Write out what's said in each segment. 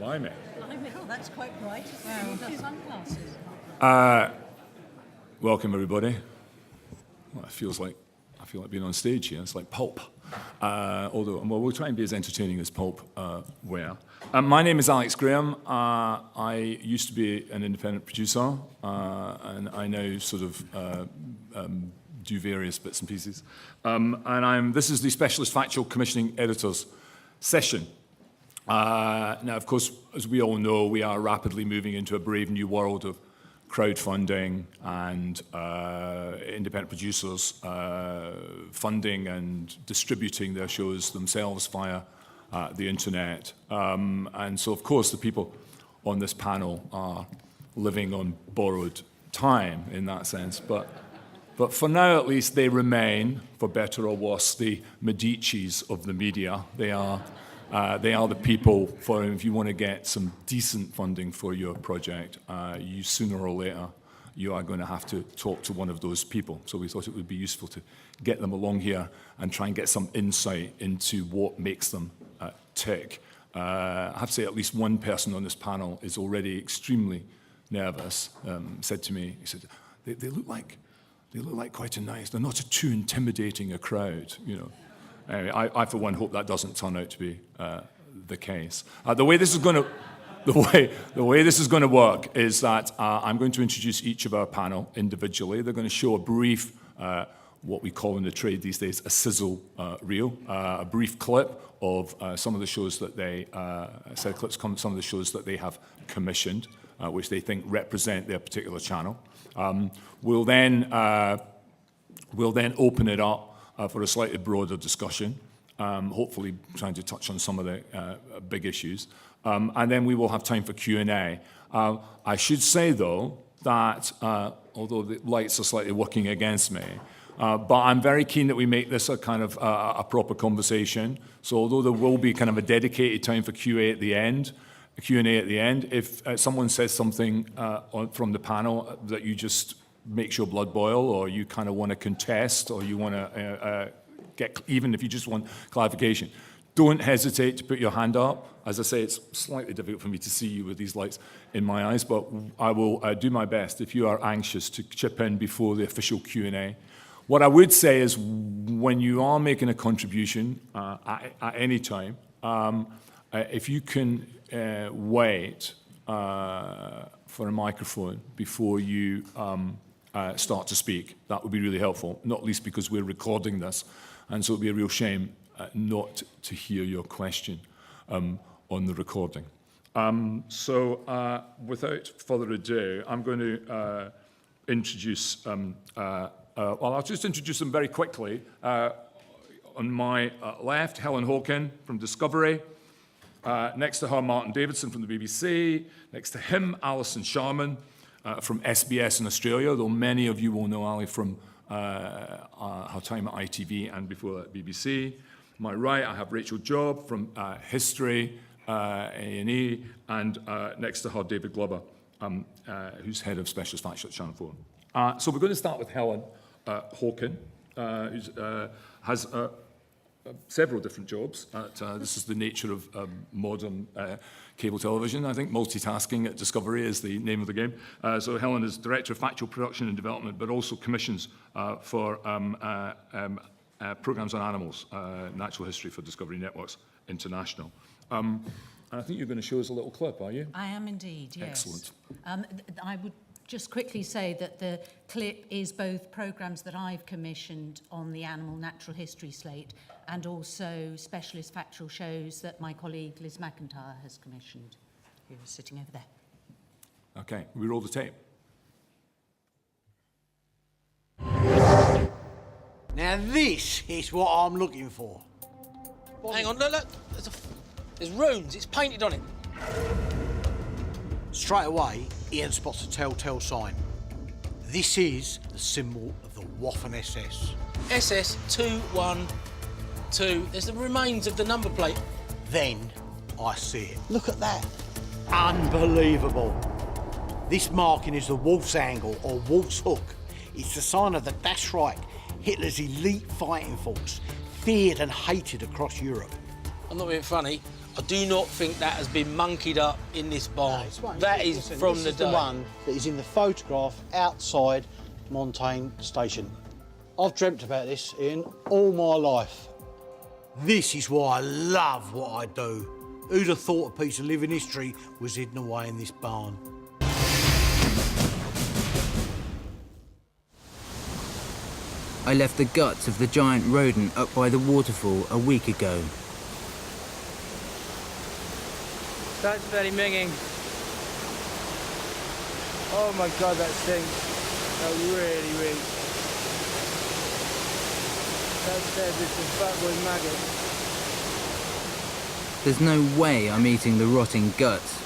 Blimey. Oh, that's quite bright. Wow. Sunglasses. Welcome, everybody. Well, I feel like being on stage here. It's like pulp. Although, well, we'll try and be as entertaining as pulp were. My name is Alex Graham. I used to be an independent producer, and I now sort of do various bits and pieces. This is the Specialist Factual Commissioning Editors session. Now, of course, as we all know, we are rapidly moving into a brave new world of crowdfunding and independent producers funding and distributing their shows themselves via the internet. And so, of course, the people on this panel are living on borrowed time in that sense. But for now, at least, they remain, for better or worse, the Medicis of the media. They are the people for if you want to get some decent funding for your project, you sooner or later, you are going to have to talk to one of those people. So we thought it would be useful to get them along here and try and get some insight into what makes them tick. I have to say at least one person on this panel is already extremely nervous, said to me, he said, they look like quite a nice, they're not too intimidating a crowd, you know. Anyway, I for one hope that doesn't turn out to be the case. The way this is going to work is that I'm going to introduce each of our panel individually. They're going to show a brief, what we call in the trade these days, a sizzle reel, a brief clip of some of the shows that they some of the shows that they have commissioned, which they think represent their particular channel. We'll then open it up for a slightly broader discussion, hopefully trying to touch on some of the big issues. And then we will have time for Q&A. I should say, though, that although the lights are slightly working against me, but I'm very keen that we make this a kind of a proper conversation. So although there will be kind of a dedicated time for Q&A at the end, if someone says something from the panel that you just makes your blood boil, or you kind of want to contest, or you want to even if you just want clarification, don't hesitate to put your hand up. As I say, it's slightly difficult for me to see you with these lights in my eyes, but I will do my best if you are anxious to chip in before the official Q&A. What I would say is when you are making a contribution at any time, if you can wait for a microphone before you start to speak, that would be really helpful, not least because we're recording this, and so it would be a real shame not to hear your question on the recording. Without further ado, I'm going to introduce, I'll just introduce them very quickly. On my left, Helen Hawken from Discovery. Next to her, Martin Davidson from the BBC. Next to him, Alison Sharman from SBS in Australia, though many of you will know Ali from her time at ITV and before that BBC. On my right, I have Rachel Job from History, A&E, and next to her, David Glover, who's head of Specialist Factual at Channel 4. So we're going to start with Helen Hawken, who has several different jobs. This is the nature of modern cable television. I think multitasking at Discovery is the name of the game. So Helen is Director of Factual Production and Development, but also commissions for programs on animals, natural history for Discovery Networks International. And I think you're going to show us a little clip, are you? I am indeed, yes. Excellent. I would just quickly say that the clip is both programmes that I've commissioned on the Animal Natural History slate and also specialist factual shows that my colleague Liz McIntyre has commissioned, who is sitting over there. Okay, we roll the tape. Now this is what I'm looking for. Hang on, look. There's runes, it's painted on it. Straight away, Ian spots a telltale sign. This is the symbol of the Waffen SS. SS 212. There's the remains of the number plate. Then I see it. Look at that. Unbelievable. This marking is the Wolf's Angle or Wolf's Hook. It's the sign of the Das Reich, Hitler's elite fighting force, feared and hated across Europe. I'm not being funny. I do not think that has been monkeyed up in this barn. That is Listen, from this the is day. the one that is in the photograph outside Montaigne Station. I've dreamt about this, Ian, all my life. This is why I love what I do. Who'd have thought a piece of living history was hidden away in this barn? I left the guts of the giant rodent up by the waterfall a week ago. That's very minging. Oh my God, that stinks. That really, really. That says it's a fat with maggots. There's no way I'm eating the rotting guts.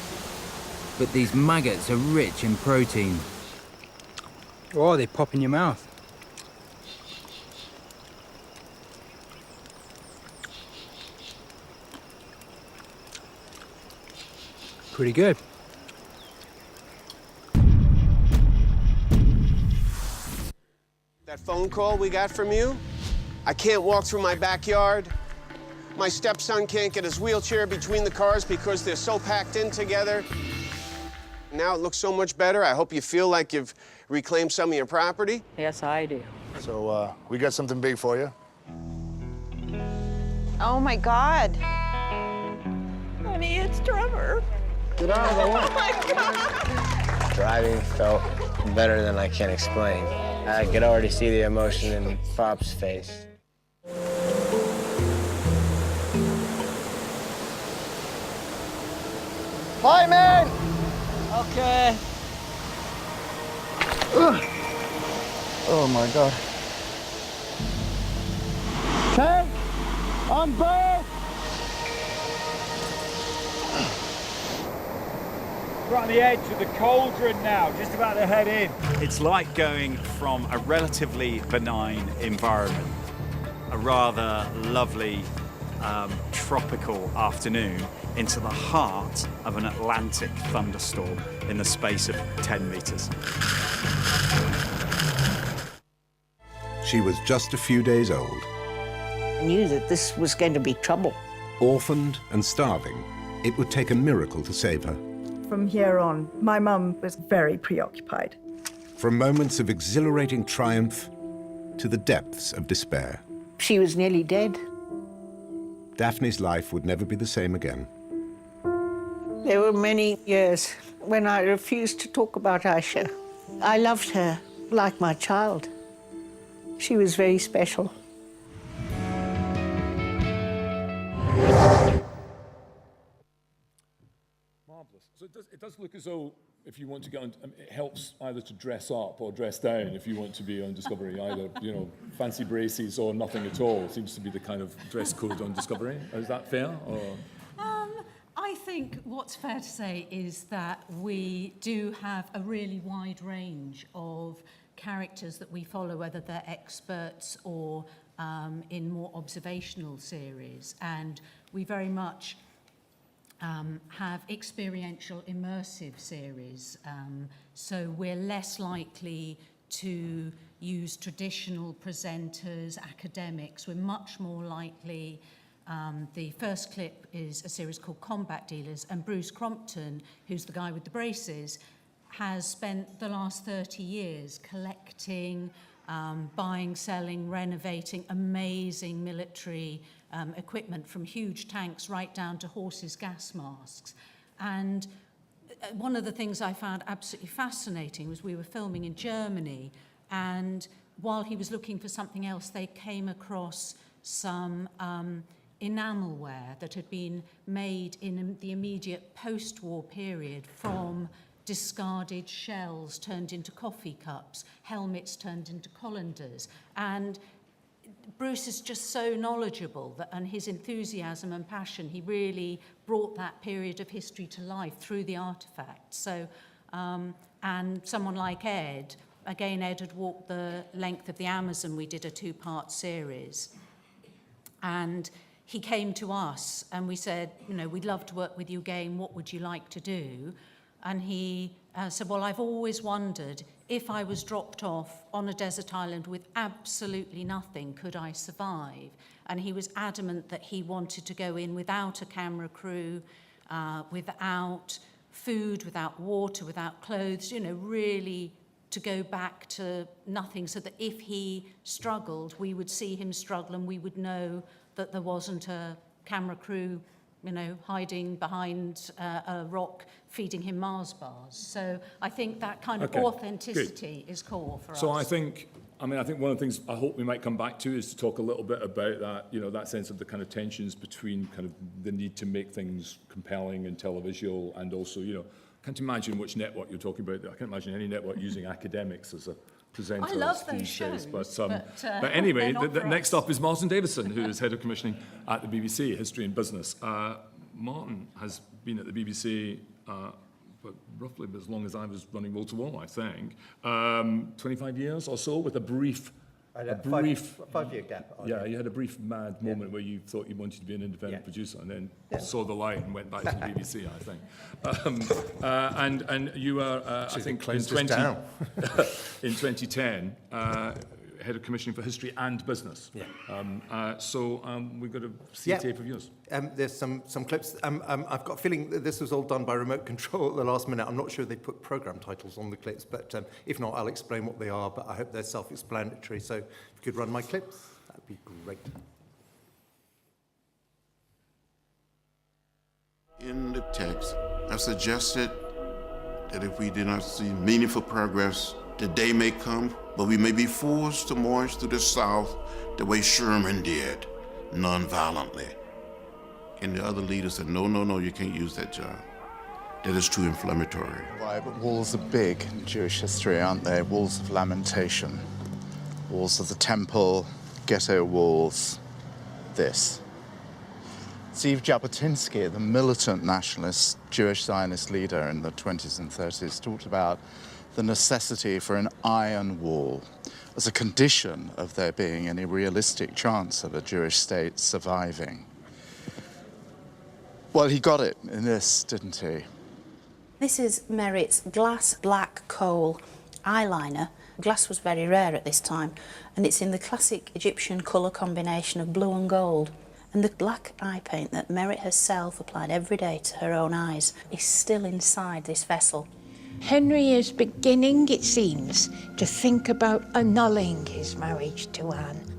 But these maggots are rich in protein. Oh, they pop in your mouth. Pretty good. That phone call we got from you? I can't walk through my backyard. My stepson can't get his wheelchair between the cars because they're so packed in together. Now it looks so much better. I hope you feel like you've reclaimed some of your property. Yes, I do. So, we got something big for you. Oh, my God. Honey, it's Trevor. Get out of the way. Oh, my God. Driving felt better than I can explain. I could already see the emotion in Pop's face. Fireman! Okay. Oh my God. Tank, on board. We're on the edge of the cauldron now, just about to head in. It's like going from a relatively benign environment, a rather lovely tropical afternoon, into the heart of an Atlantic thunderstorm in the space of 10 metres. She was just a few days old. I knew that this was going to be trouble. Orphaned and starving, it would take a miracle to save her. From here on, my mum was very preoccupied. From moments of exhilarating triumph to the depths of despair. She was nearly dead. Daphne's life would never be the same again. There were many years when I refused to talk about Aisha. I loved her like my child. She was very special. Marvellous. So it does look as though if you want to go on, it helps either to dress up or dress down if you want to be on Discovery, either, you know, fancy braces or nothing at all. Seems to be the kind of dress code on Discovery. Is that fair? Or? I think what's fair to say is that we do have a really wide range of characters that we follow, whether they're experts or in more observational series. And we very much have experiential, immersive series. So we're less likely to use traditional presenters, academics. We're much more likely. The first clip is a series called Combat Dealers, and Bruce Crompton, who's the guy with the braces, has spent the last 30 years collecting, buying, selling, renovating amazing military equipment, from huge tanks right down to horses' gas masks. And one of the things I found absolutely fascinating was we were filming in Germany, and while he was looking for something else, they came across some enamelware that had been made in the immediate post-war period from discarded shells turned into coffee cups, helmets turned into colanders. And Bruce is just so knowledgeable that, and his enthusiasm and passion, he really brought that period of history to life through the artifacts. So, and someone like Ed, again, Ed had walked the length of the Amazon. We did a 2-part series. And he came to us and we said, you know, we'd love to work with you again. What would you like to do? And he said, well, I've always wondered, if I was dropped off on a desert island with absolutely nothing, could I survive? And he was adamant that he wanted to go in without a camera crew, without food, without water, without clothes, you know, really to go back to nothing, so that if he struggled, we would see him struggle and we would know that there wasn't a camera crew, you know, hiding behind a rock feeding him Mars bars. So I think that kind of authenticity is core for us. So I think one of the things I hope we might come back to is to talk a little bit about that, you know, that sense of the kind of tensions between kind of the need to make things compelling and televisual, and also, you know, I can't imagine which network you're talking about. I can't imagine any network using academics as a presenter. I love those these shows, days. but anyway, they're not next up is Martin Davidson, who is head of commissioning at the BBC, History and Business. Martin has been at the BBC for roughly as long as I was running wall to wall, I think. 25 years or so, with a brief... five-year gap. Yeah, you had a brief mad moment where you thought you wanted to be an independent producer, and then saw the light and went back to the BBC, I think. And you were, I think, in 2010, head of commissioning for history and business. Yeah. So we've got to see a tape of yours. There's some clips. I've got a feeling that this was all done by remote control at the last minute. I'm not sure they put programme titles on the clips, but if not, I'll explain what they are, but I hope they're self-explanatory. So if you could run my clips, that'd be great. In the text, I suggested that if we do not see meaningful progress, the day may come, but we may be forced to march through the South the way Sherman did, non-violently. And the other leaders said, no, you can't use that, John. That is too inflammatory. Why, but walls are big in Jewish history, aren't they? Walls of lamentation, walls of the temple, ghetto walls, this. Steve Jabotinsky, the militant nationalist Jewish Zionist leader in the 20s and 30s, talked about the necessity for an iron wall as a condition of there being any realistic chance of a Jewish state surviving. Well, he got it in this, didn't he? This is Merritt's glass black coal eyeliner. Glass was very rare at this time, and it's in the classic Egyptian colour combination of blue and gold. And the black eye paint that Merritt herself applied every day to her own eyes is still inside this vessel. Henry is beginning, it seems, to think about annulling his marriage to Anne.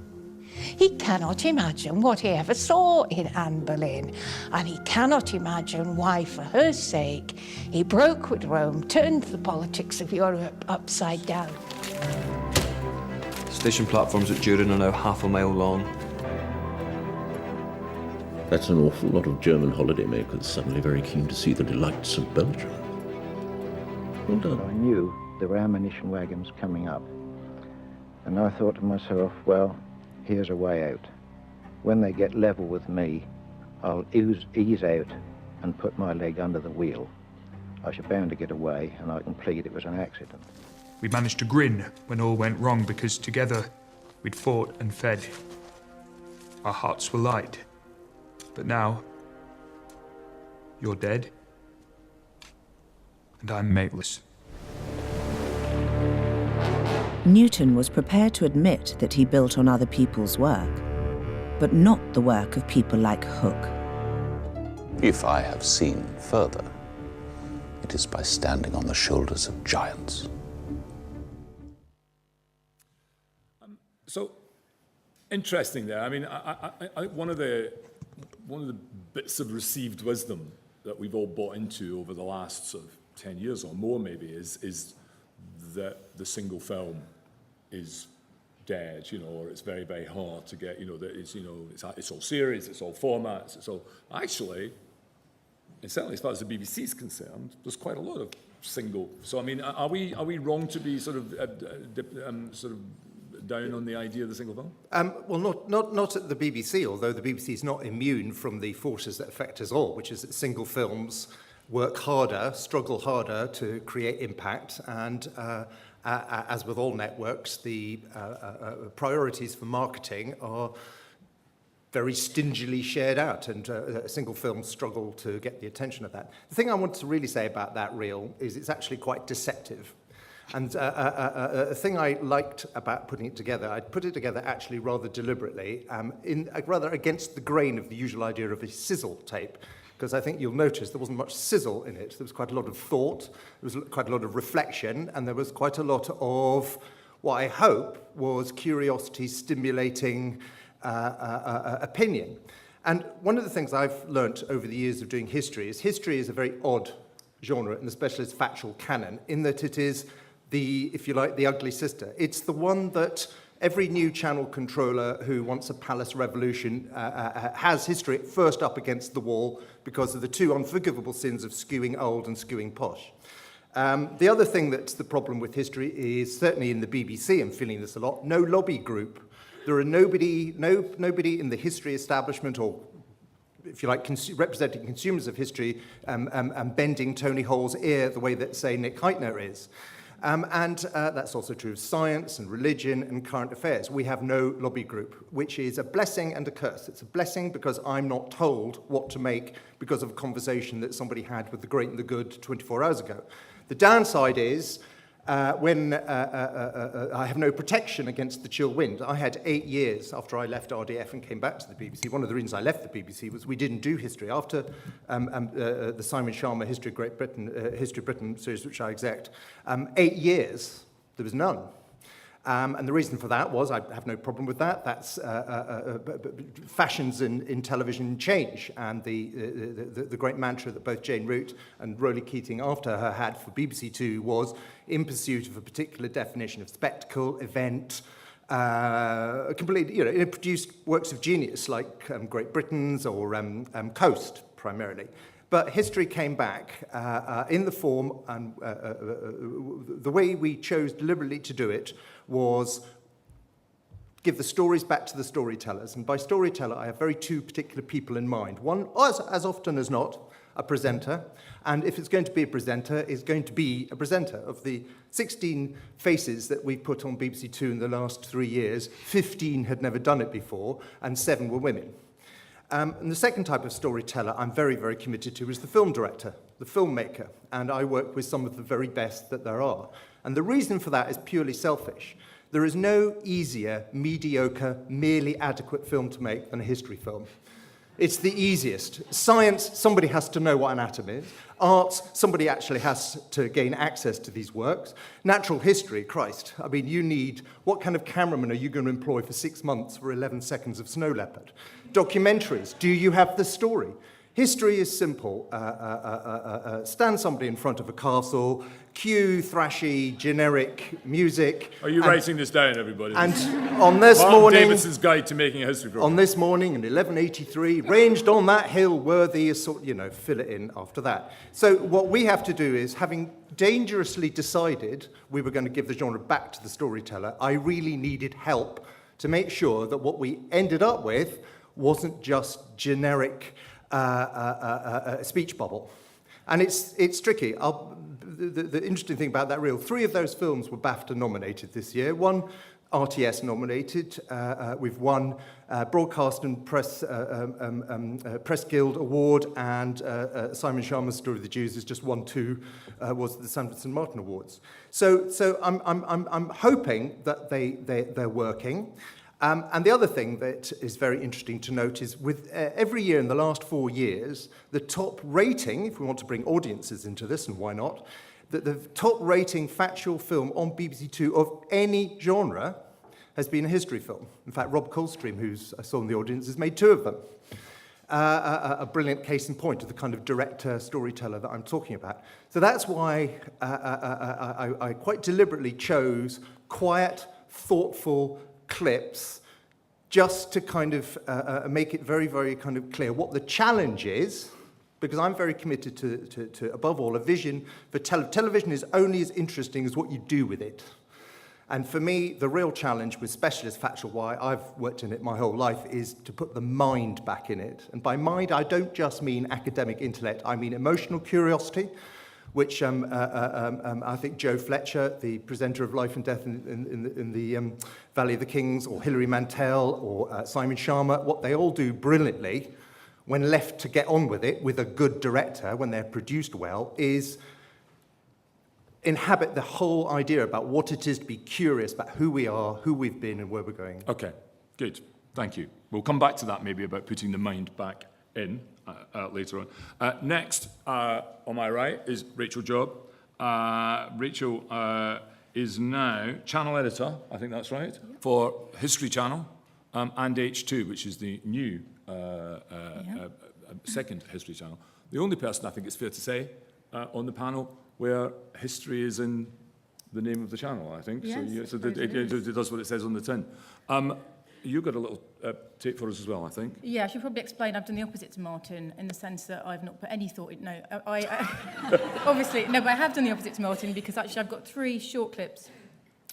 He cannot imagine what he ever saw in Anne Boleyn, and he cannot imagine why, for her sake, he broke with Rome, turned the politics of Europe upside down. Station platforms at Durin are now half a mile long. That's an awful lot of German holidaymakers suddenly very keen to see the delights of Belgium. Well done. I knew there were ammunition wagons coming up, and I thought to myself, well, here's a way out. When they get level with me, I'll ease out and put my leg under the wheel. I should bound to get away, and I can plead it was an accident. We managed to grin when all went wrong, because together we'd fought and fed. Our hearts were light. But now, you're dead, and I'm mateless. Newton was prepared to admit that he built on other people's work, but not the work of people like Hooke. If I have seen further, it is by standing on the shoulders of giants. So, interesting there. I mean, one of the bits of received wisdom that we've all bought into over the last sort of 10 years or more maybe is that the single film is dead, you know, or it's very, very hard to get, you know, that it's, you know, it's all series, it's all formats, it's all... Actually, and certainly as far as the BBC is concerned, there's quite a lot of single... So, I mean, are we wrong to be sort of down on the idea of the single film? Well, not at the BBC, although the BBC is not immune from the forces that affect us all, which is that single films work harder, struggle harder to create impact, and as with all networks, the priorities for marketing are very stingily shared out, and a single film struggled to get the attention of that. The thing I want to really say about that reel is it's actually quite deceptive. And a thing I liked about putting it together, I put it together actually rather deliberately, rather against the grain of the usual idea of a sizzle tape, because I think you'll notice there wasn't much sizzle in it. There was quite a lot of thought, there was quite a lot of reflection, and there was quite a lot of what I hope was curiosity-stimulating opinion. And one of the things I've learnt over the years of doing history is a very odd genre in the specialist factual canon, in that it is the, if you like, the ugly sister. It's the one that every new channel controller who wants a palace revolution has history first up against the wall because of the two unforgivable sins of skewing old and skewing posh. The other thing that's the problem with history is, certainly in the BBC, I'm feeling this a lot, no lobby group. There are nobody in the history establishment, or if you like, representing consumers of history, bending Tony Hall's ear the way that, say, Nick Heitner is. That's also true of science and religion and current affairs. We have no lobby group, which is a blessing and a curse. It's a blessing because I'm not told what to make because of a conversation that somebody had with the great and the good 24 hours ago. The downside is when I have no protection against the chill wind. I had 8 years after I left RDF and came back to the BBC. One of the reasons I left the BBC was we didn't do history. After the Simon Sharman History of Great Britain, History of Britain series, which I exec, 8 years, there was none. And the reason for that was, I have no problem with that, that's fashions in television change. And the great mantra that both Jane Root and Roly Keating after her had for BBC Two was, in pursuit of a particular definition of spectacle, event, completely, it produced works of genius like Great Britain's or Coast, primarily. But history came back in the form, and the way we chose deliberately to do it was give the stories back to the storytellers. And by storyteller, I have two particular people in mind. One, as often as not, a presenter. And if it's going to be a presenter, it's going to be a presenter. Of the 16 faces that we've put on BBC Two in the last 3 years, 15 had never done it before, and 7 were women. And the second type of storyteller I'm very, very committed to is the film director, the filmmaker, and I work with some of the very best that there are. And the reason for that is purely selfish. There is no easier, mediocre, merely adequate film to make than a history film. It's the easiest. Science, somebody has to know what an atom is. Arts, somebody actually has to gain access to these works. Natural history, Christ. I mean, you need, what kind of cameraman are you going to employ for 6 months for 11 seconds of snow leopard? Documentaries, do you have the story? History is simple. Stand somebody in front of a castle, cue thrashy, generic music. Are you writing this down, everybody? And on this Martin morning... Davidson's Guide to Making a History Program. On this morning in 1183, ranged on that hill worthy, fill it in after that. So what we have to do is, having dangerously decided we were going to give the genre back to the storyteller, I really needed help to make sure that what we ended up with wasn't just generic speech bubble. And it's tricky. The interesting thing about that reel, 3 of those films were BAFTA nominated this year. 1 RTS nominated. We've won Broadcast and Press Guild Award, and Simon Sharman's Story of the Jews has just won 2, was the Sanderson and Martin Awards. So I'm hoping that they're working. And the other thing that is very interesting to note is with every year in the last 4 years, the top rating, if we want to bring audiences into this, and why not, the top rating factual film on BBC Two of any genre has been a history film. In fact, Rob Coldstream, who I saw in the audience, has made 2 of them. A brilliant case in point of the kind of director, storyteller that I'm talking about. So that's why I quite deliberately chose quiet, thoughtful clips just to kind of make it very, very kind of clear what the challenge is, because I'm very committed to above all, a vision for television is only as interesting as what you do with it. And for me, the real challenge with specialist factual, why I've worked in it my whole life, is to put the mind back in it. And by mind, I don't just mean academic intellect, I mean emotional curiosity. which I think Joe Fletcher, the presenter of Life and Death in the Valley of the Kings, or Hilary Mantel, or Simon Sharma, what they all do brilliantly, when left to get on with it, with a good director, when they're produced well, is inhabit the whole idea about what it is to be curious about who we are, who we've been, and where we're going. Okay, good. Thank you. We'll come back to that maybe about putting the mind back in later on. Next, on my right, is Rachel Job. Rachel is now channel editor, I think that's right, for History Channel and H2, which is the new second History Channel. The only person, I think it's fair to say, on the panel where history is in the name of the channel, I think. Yes, So it does what it says on the tin. You got a little tape for us as well, I think. Yeah, I should probably explain. I've done the opposite to Martin in the sense that I've not put any thought in. No, obviously, no, but I have done the opposite to Martin because actually I've got 3 short clips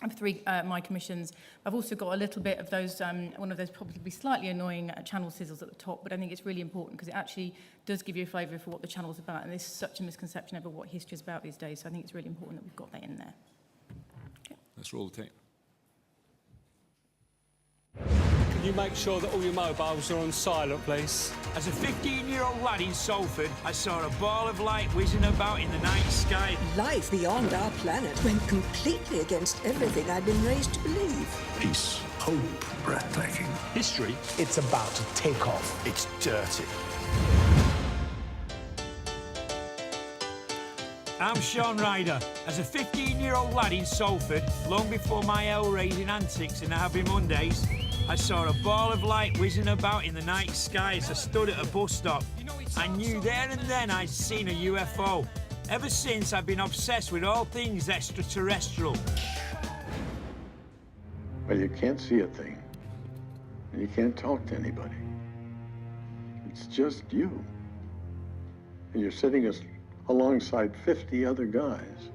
of 3 my commissions. I've also got a little bit of those, one of those probably slightly annoying channel sizzles at the top, but I think it's really important because it actually does give you a flavour for what the channel's about, and there's such a misconception over what history is about these days, so I think it's really important that we've got that in there. Okay. Let's roll the tape. Can you make sure that all your mobiles are on silent, please? As a 15-year-old lad in Salford, I saw a ball of light whizzing about in the night sky. Life beyond our planet went completely against everything I'd been raised to believe. Peace, hope, breathtaking. History? It's about to take off. It's dirty. I'm Sean Ryder. As a 15-year-old lad in Salford, long before my hell-raising antics in the Happy Mondays, I saw a ball of light whizzing about in the night sky as I stood at a bus stop. I knew there and then I'd seen a UFO. Ever since, I've been obsessed with all things extraterrestrial. Well, you can't see a thing, and you can't talk to anybody. It's just you. And you're sitting alongside 50 other guys.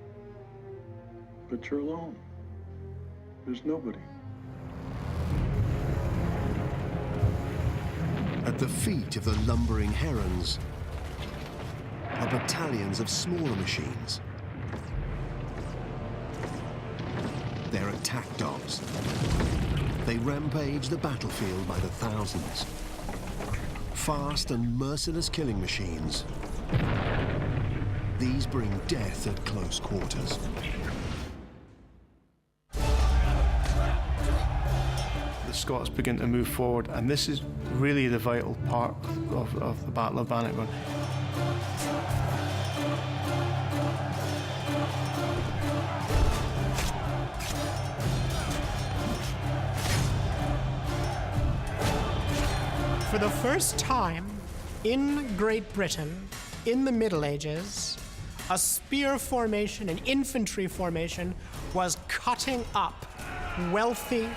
But you're alone. There's nobody. At the feet of the lumbering herons are battalions of smaller machines. They're attack dogs. They rampage the battlefield by the thousands. Fast and merciless killing machines. These bring death at close quarters. The Scots begin to move forward, and this is really the vital part of the Battle of Bannockburn. For the first time in Great Britain, in the Middle Ages, a spear formation, an infantry formation, was cutting up wealthy,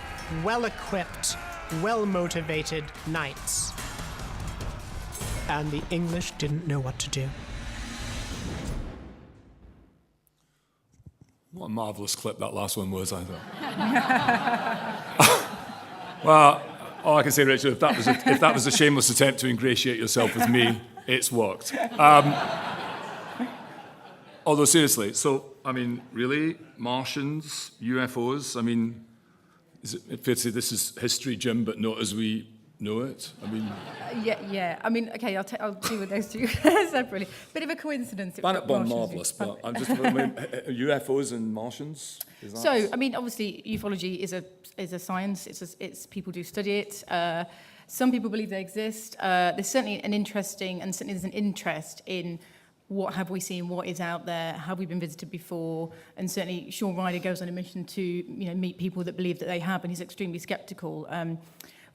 well-equipped, well-motivated knights. And the English didn't know what to do. What a marvellous clip that last one was, I thought. Well, all I can say, Rachel, if that was a shameless attempt to ingratiate yourself with me, it's worked. Although, seriously, so, I mean, really? Martians, UFOs, I mean, is it fair to say this is history, Jim, but not as we know it? I mean... Yeah. I mean, OK, I'll deal with those two separately. Bit of a coincidence. Bannockburn, marvellous, but I'm just... UFOs and Martians? Is that... So, I mean, obviously, ufology is a science. It's people do study it. Some people believe they exist. There's certainly an interest in what have we seen, what is out there, have we been visited before, and certainly Sean Ryder goes on a mission to meet people that believe that they have, and he's extremely sceptical. I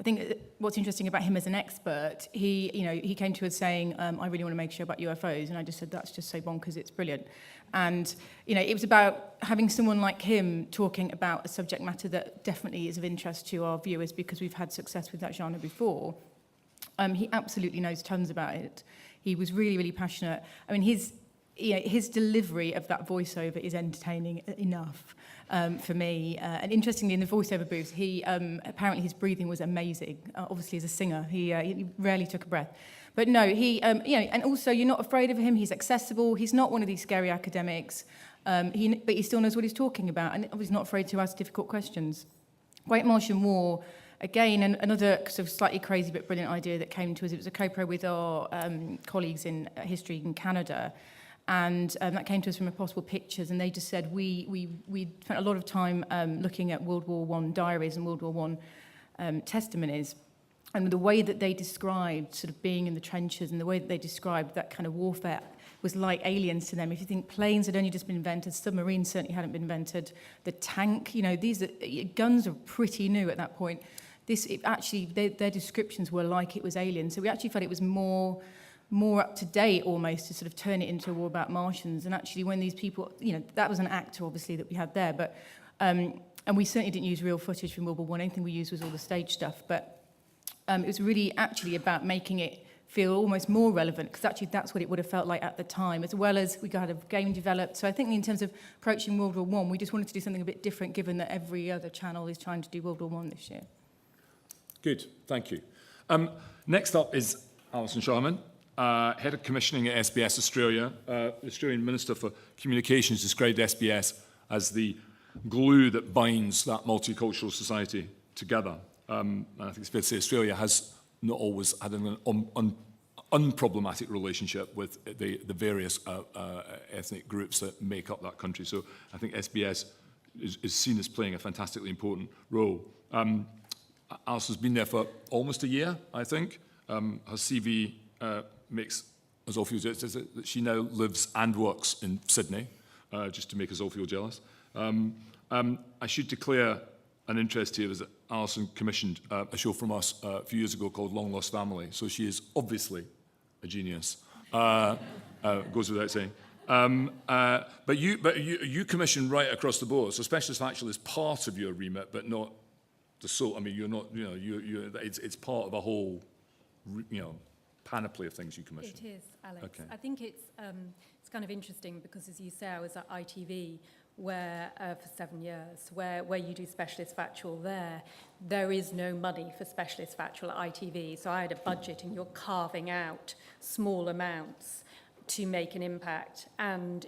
think what's interesting about him as an expert, he came to us saying, I really want to make a show about UFOs, and I just said, that's just so bonkers, it's brilliant. And it was about having someone like him talking about a subject matter that definitely is of interest to our viewers because we've had success with that genre before. He absolutely knows tons about it. He was really, really passionate. I mean, his delivery of that voiceover is entertaining enough for me. And interestingly, in the voiceover booth, apparently his breathing was amazing. Obviously, as a singer, he rarely took a breath. But no, he, and also you're not afraid of him. He's accessible. He's not one of these scary academics. But he still knows what he's talking about, and he's not afraid to ask difficult questions. Great Martian War, again, another sort of slightly crazy but brilliant idea that came to us. It was a co-pro with our colleagues in history in Canada, and that came to us from Impossible Pictures, and they just said we spent a lot of time looking at World War I diaries and World War I testimonies, and the way that they described sort of being in the trenches and the way that they described that kind of warfare was like aliens to them. If you think planes had only just been invented, submarines certainly hadn't been invented, the tank, guns are pretty new at that point. Their descriptions were like it was aliens. So we actually felt it was more up to date almost to sort of turn it into a war about Martians. And actually when these people, that was an actor obviously that we had there, but and we certainly didn't use real footage from World War I. Anything we used was all the stage stuff. But it was really actually about making it feel almost more relevant, because actually that's what it would have felt like at the time, as well as we got a game developed. So I think in terms of approaching World War I, we just wanted to do something a bit different, given that every other channel is trying to do World War I this year. Good, thank you. Next up is Alison Sharman, Head of Commissioning at SBS Australia. The Australian Minister for Communications described SBS as the glue that binds that multicultural society together. And I think it's fair to say Australia has not always had an unproblematic relationship with the various ethnic groups that make up that country. So I think SBS is seen as playing a fantastically important role. Alison's been there for almost a year, I think. Her CV makes us all feel that she now lives and works in Sydney, just to make us all feel jealous. I should declare an interest here is that Alison commissioned a show from us a few years ago called Long Lost Family. So she is obviously a genius. Goes without saying. But you commission right across the board. So Specialist Factual is part of your remit, but not the sole. I mean, you're not. It's part of a whole, panoply of things you commission. It is, Alex. Okay. I think it's kind of interesting because, as you say, I was at ITV where for 7 years, where you do Specialist Factual there is no money for Specialist Factual at ITV. So I had a budget and you're carving out small amounts to make an impact. And,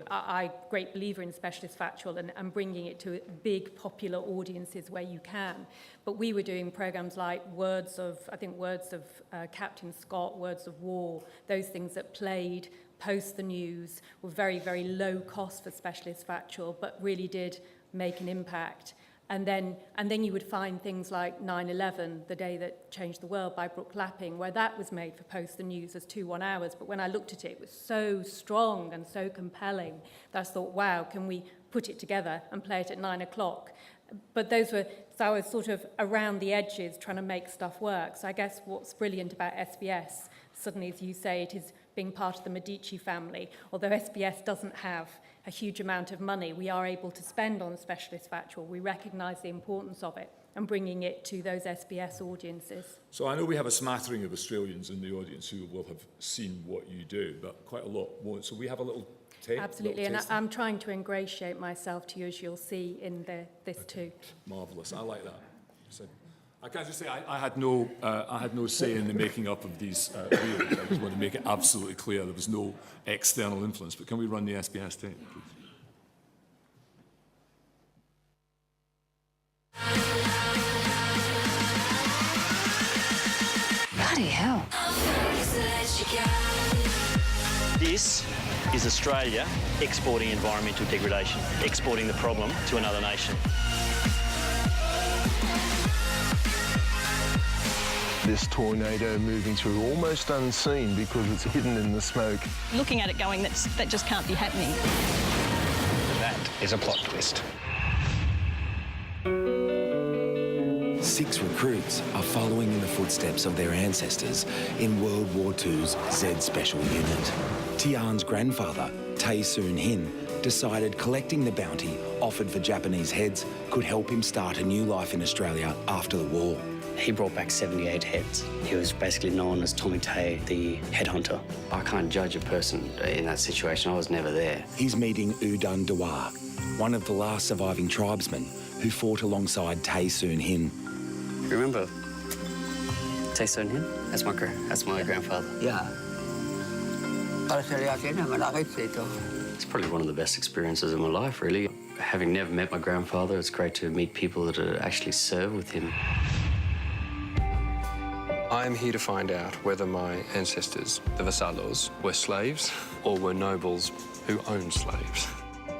I'm a great believer in Specialist Factual and bringing it to big popular audiences where you can. But we were doing programs like Words of Captain Scott, Words of War, those things that played post the news, were very, very low cost for Specialist Factual, but really did make an impact. And then you would find things like 9/11, The Day That Changed the World by Brooke Lapping, where that was made for Post the News as 2 1-hours. But when I looked at it, it was so strong and so compelling that I thought, wow, can we put it together and play it at 9 o'clock? But so I was sort of around the edges trying to make stuff work. So I guess what's brilliant about SBS, suddenly, as you say, it is being part of the Medici family. Although SBS doesn't have a huge amount of money, we are able to spend on Specialist Factual. We recognise the importance of it and bringing it to those SBS audiences. So I know we have a smattering of Australians in the audience who will have seen what you do, but quite a lot won't. So we have a little tape. Absolutely, little and I'm trying to ingratiate myself to you, as you'll see in this too. Marvellous, I like that. So, I can just say I had no say in the making up of these reels. I just want to make it absolutely clear there was no external influence. But can we run the SBS tape, please? Bloody hell. This is Australia exporting environmental degradation, exporting the problem to another nation. This tornado moving through almost unseen because it's hidden in the smoke. Looking at it going, that just can't be happening. That is a plot twist. 6 recruits are following in the footsteps of their ancestors in World War II's Z Special Unit. Tian's grandfather, Tae Soon Hin, decided collecting the bounty offered for Japanese heads could help him start a new life in Australia after the war. He brought back 78 heads. He was basically known as Tommy Tae, the headhunter. I can't judge a person in that situation. I was never there. He's meeting Udun Dawar, one of the last surviving tribesmen who fought alongside Tae Soon Hin. Remember Tay Soon Hin? That's my grandfather. Yeah. It's probably one of the best experiences of my life, really. Having never met my grandfather, it's great to meet people that actually serve with him. I am here to find out whether my ancestors, the vasallos, were slaves or were nobles who owned slaves.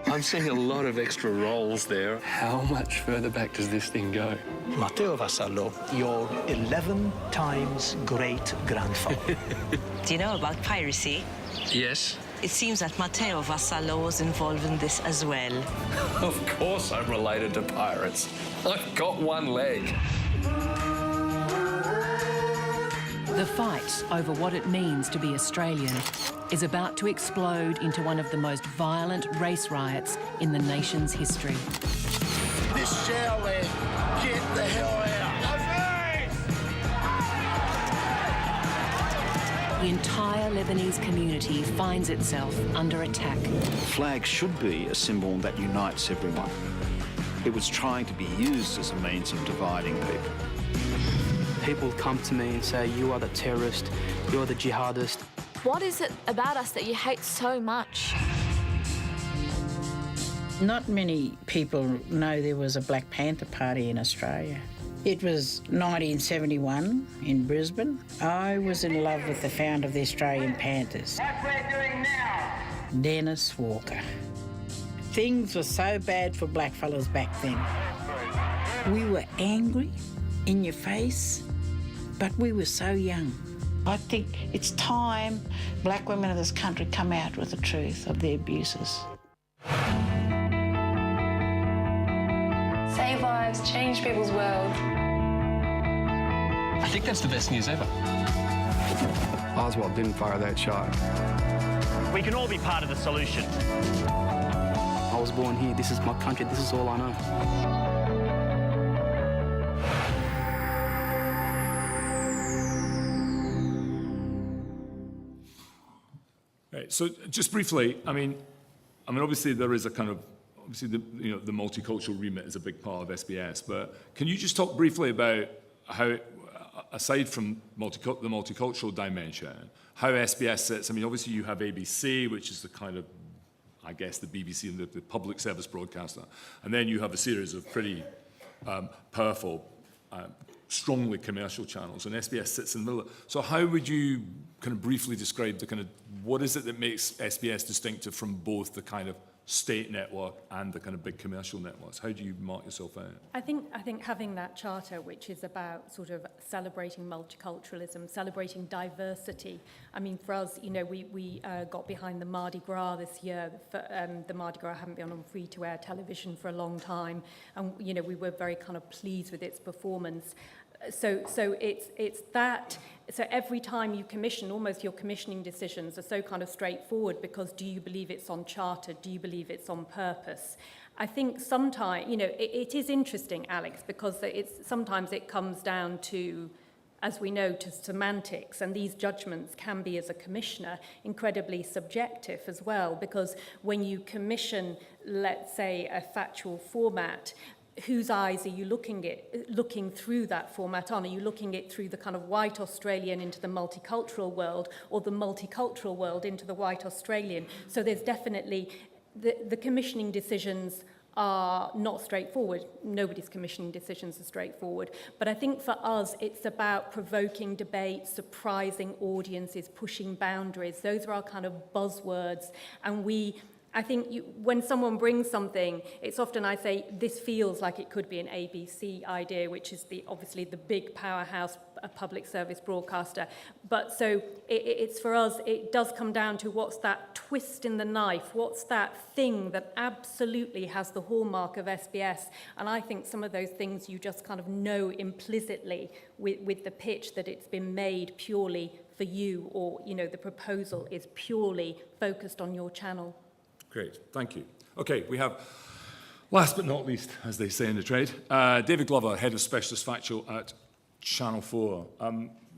I'm seeing a lot of extra rolls there. How much further back does this thing go? Matteo Vassallo, your 11 times great-grandfather. Do you know about piracy? Yes. It seems that Matteo Vassallo was involved in this as well. Of course I'm related to pirates. I've got one leg. The fight over what it means to be Australian is about to explode into one of the most violent race riots in the nation's history. This shall get the hell out. The entire Lebanese community finds itself under attack. The flag should be a symbol that unites everyone. It was trying to be used as a means of dividing people. People come to me and say, you are the terrorist, you are the jihadist. What is it about us that you hate so much? Not many people know there was a Black Panther Party in Australia. It was 1971 in Brisbane. I was in love with the founder of the Australian Panthers, Dennis Walker. Things were so bad for blackfellas back then. We were angry, in your face, but we were so young. I think it's time black women in this country come out with the truth of their abuses. Save lives, change people's world. I think that's the best news ever. Oswald didn't fire that shot. We can all be part of the solution. I was born here, this is my country, this is all I know. Right, so just briefly, I mean, obviously there is a kind of, the multicultural remit is a big part of SBS, but can you just talk briefly about how, aside from the multicultural dimension, how SBS sits? I mean, obviously you have ABC, which is the kind of, I guess, the BBC and the public service broadcaster, and then you have a series of pretty powerful, strongly commercial channels, and SBS sits in the middle. So how would you kind of briefly describe the kind of, what is it that makes SBS distinctive from both the kind of state network and the kind of big commercial networks? How do you mark yourself out? I think having that charter, which is about sort of celebrating multiculturalism, celebrating diversity. I mean, for us, we got behind the Mardi Gras this year. The Mardi Gras hadn't been on free-to-air television for a long time, and we were very kind of pleased with its performance. So it's that. So every time you commission, almost your commissioning decisions are so kind of straightforward, because do you believe it's on charter? Do you believe it's on purpose? I think sometimes, it is interesting, Alex, because sometimes it comes down to, as we know, to semantics, and these judgments can be, as a commissioner, incredibly subjective as well, because when you commission, let's say, a factual format, whose eyes are you looking through that format on? Are you looking it through the kind of white Australian into the multicultural world, or the multicultural world into the white Australian? So there's definitely, the commissioning decisions are not straightforward. Nobody's commissioning decisions are straightforward. But I think for us, it's about provoking debate, surprising audiences, pushing boundaries. Those are our kind of buzzwords. And I think when someone brings something, it's often I say, this feels like it could be an ABC idea, which is obviously the big powerhouse public service broadcaster. But so it's for us, it does come down to what's that twist in the knife, what's that thing that absolutely has the hallmark of SBS. And I think some of those things you just kind of know implicitly with the pitch that it's been made purely for you, or, the proposal is purely focused on your channel. Great, thank you. Okay, we have, last but not least, as they say in the trade, David Glover, Head of Specialist Factual at Channel 4.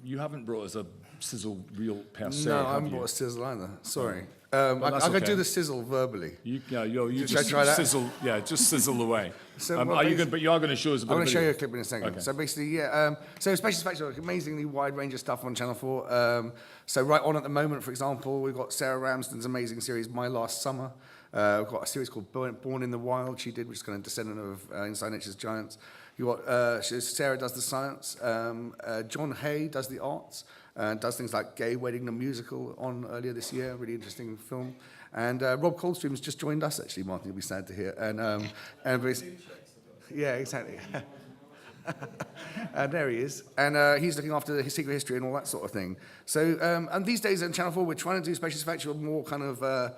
You haven't brought us a sizzle reel per se. No, I have haven't you? bought a sizzle either. Sorry. Well, I that's could okay. do the sizzle verbally. You Should just I try that? sizzle. Yeah, just sizzle away. So, But you are going to show us a bit I'm of going to show you a video. clip in a second. Okay. So basically, yeah. So Specialist Factual, amazingly wide range of stuff on Channel 4. So right on at the moment, for example, we've got Sarah Ramsden's amazing series, My Last Summer. We've got a series called Born in the Wild she did, which is kind of descendant of Inside Nature's Giants. You got Sarah does the science. John Hay does the arts. Does things like Gay Wedding, the musical, on earlier this year. Really interesting film. And Rob Coldstream's just joined us, actually, Martin. You'll be sad to hear. Yeah, exactly. And there he is. And he's looking after his secret history and all that sort of thing. So, and these days on Channel 4, we're trying to do Specialist Factual more kind of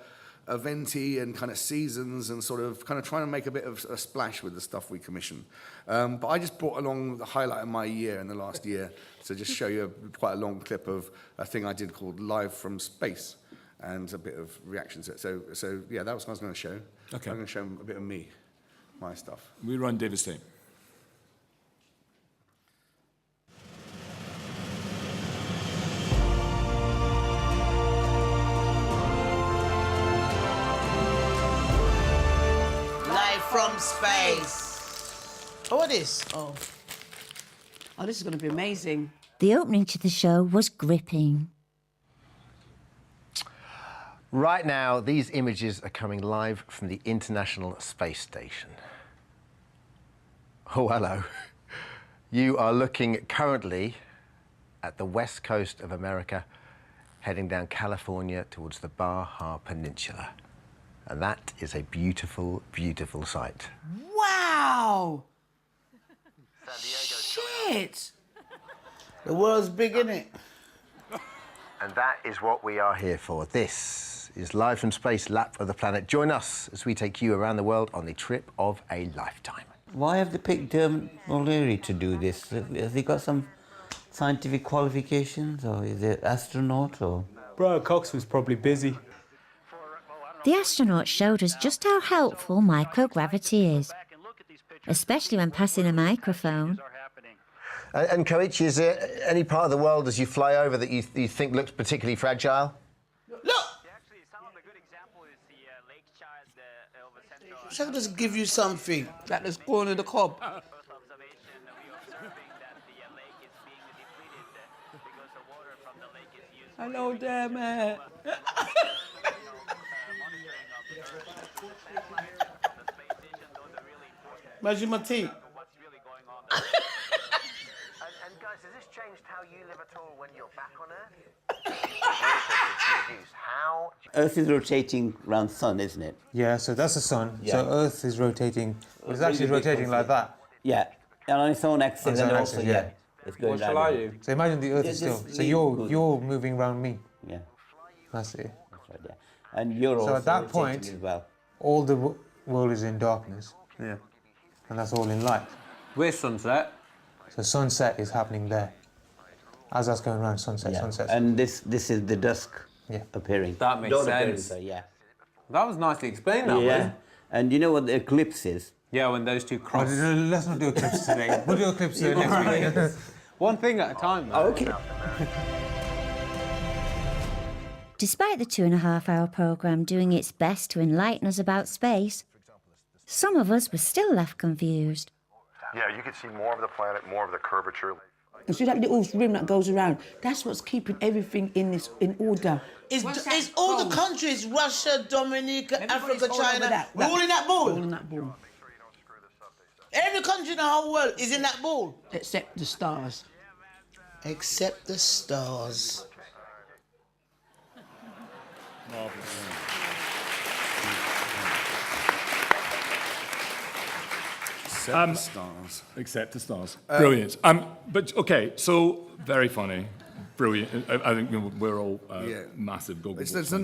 eventy and kind of seasons and sort of trying to make a bit of a splash with the stuff we commission. But I just brought along the highlight of my year in the last year to just show you quite a long clip of a thing I did called Live from Space and a bit of reaction to it. So yeah, that was what I was going to show. Okay. I'm going to show them a bit of me, my stuff. We run David's tape. Live from space. Oh, what is? Oh, this is going to be amazing. The opening to the show was gripping. Right now, these images are coming live from the International Space Station. Oh, hello. You are looking currently at the west coast of America, heading down California towards the Baja Peninsula. And that is a beautiful, beautiful sight. Wow! Shit! The world's big, isn't it? And that is what we are here for. This is Live from Space, Lap of the Planet. Join us as we take you around the world on the trip of a lifetime. Why have they picked Dermot Mullery to do this? Has he got some scientific qualifications, or is it astronaut, or...? Brian Cox was probably busy. The astronaut showed us just how helpful microgravity is, especially when passing a microphone. And Koichi, is there any part of the world as you fly over that you think looks particularly fragile? Shall I just give you something? That is going in the cob. Hello there, man. Imagine my teeth. And guys, has this changed how you live at all when you're back on Earth? How? Earth is rotating around the sun, isn't it? Yeah, so that's the sun. Yeah. So Earth is rotating. Well, it's actually rotating like that. Yeah, and on its own axis, On its and own also, axis, yeah. yeah. It's going What round shall I it. do? So imagine the Earth is still. So you're moving around me. Yeah. That's it. That's right, yeah. And you're So also at that rotating point, as well. all the world is in darkness. Yeah. And that's all in light. Where's sunset? So sunset is happening there. As that's going around, sunset, Yeah. sunset. And this is the dusk appearing. That makes Dawn appearing, sense. so, yeah. That was nicely explained, that Yeah. was. And you know what the eclipse is? Yeah, when those two cross. Let's not do eclipse today. We'll do eclipse next week. One thing at a time, though. Oh, okay. Despite the 2.5-hour programme doing its best to enlighten us about space, some of us were still left confused. Yeah, you could see more of the planet, more of the curvature. You see that little rim that goes around? That's what's keeping everything in order. It's all the countries, Russia, Dominica, Africa, China. We're all in that ball. All in that ball. Every country in the whole world is in that ball. Except the stars. Except the stars. Except the stars. Except the stars. Brilliant. But okay, so very funny. Brilliant. I think we're all massive Google. It's the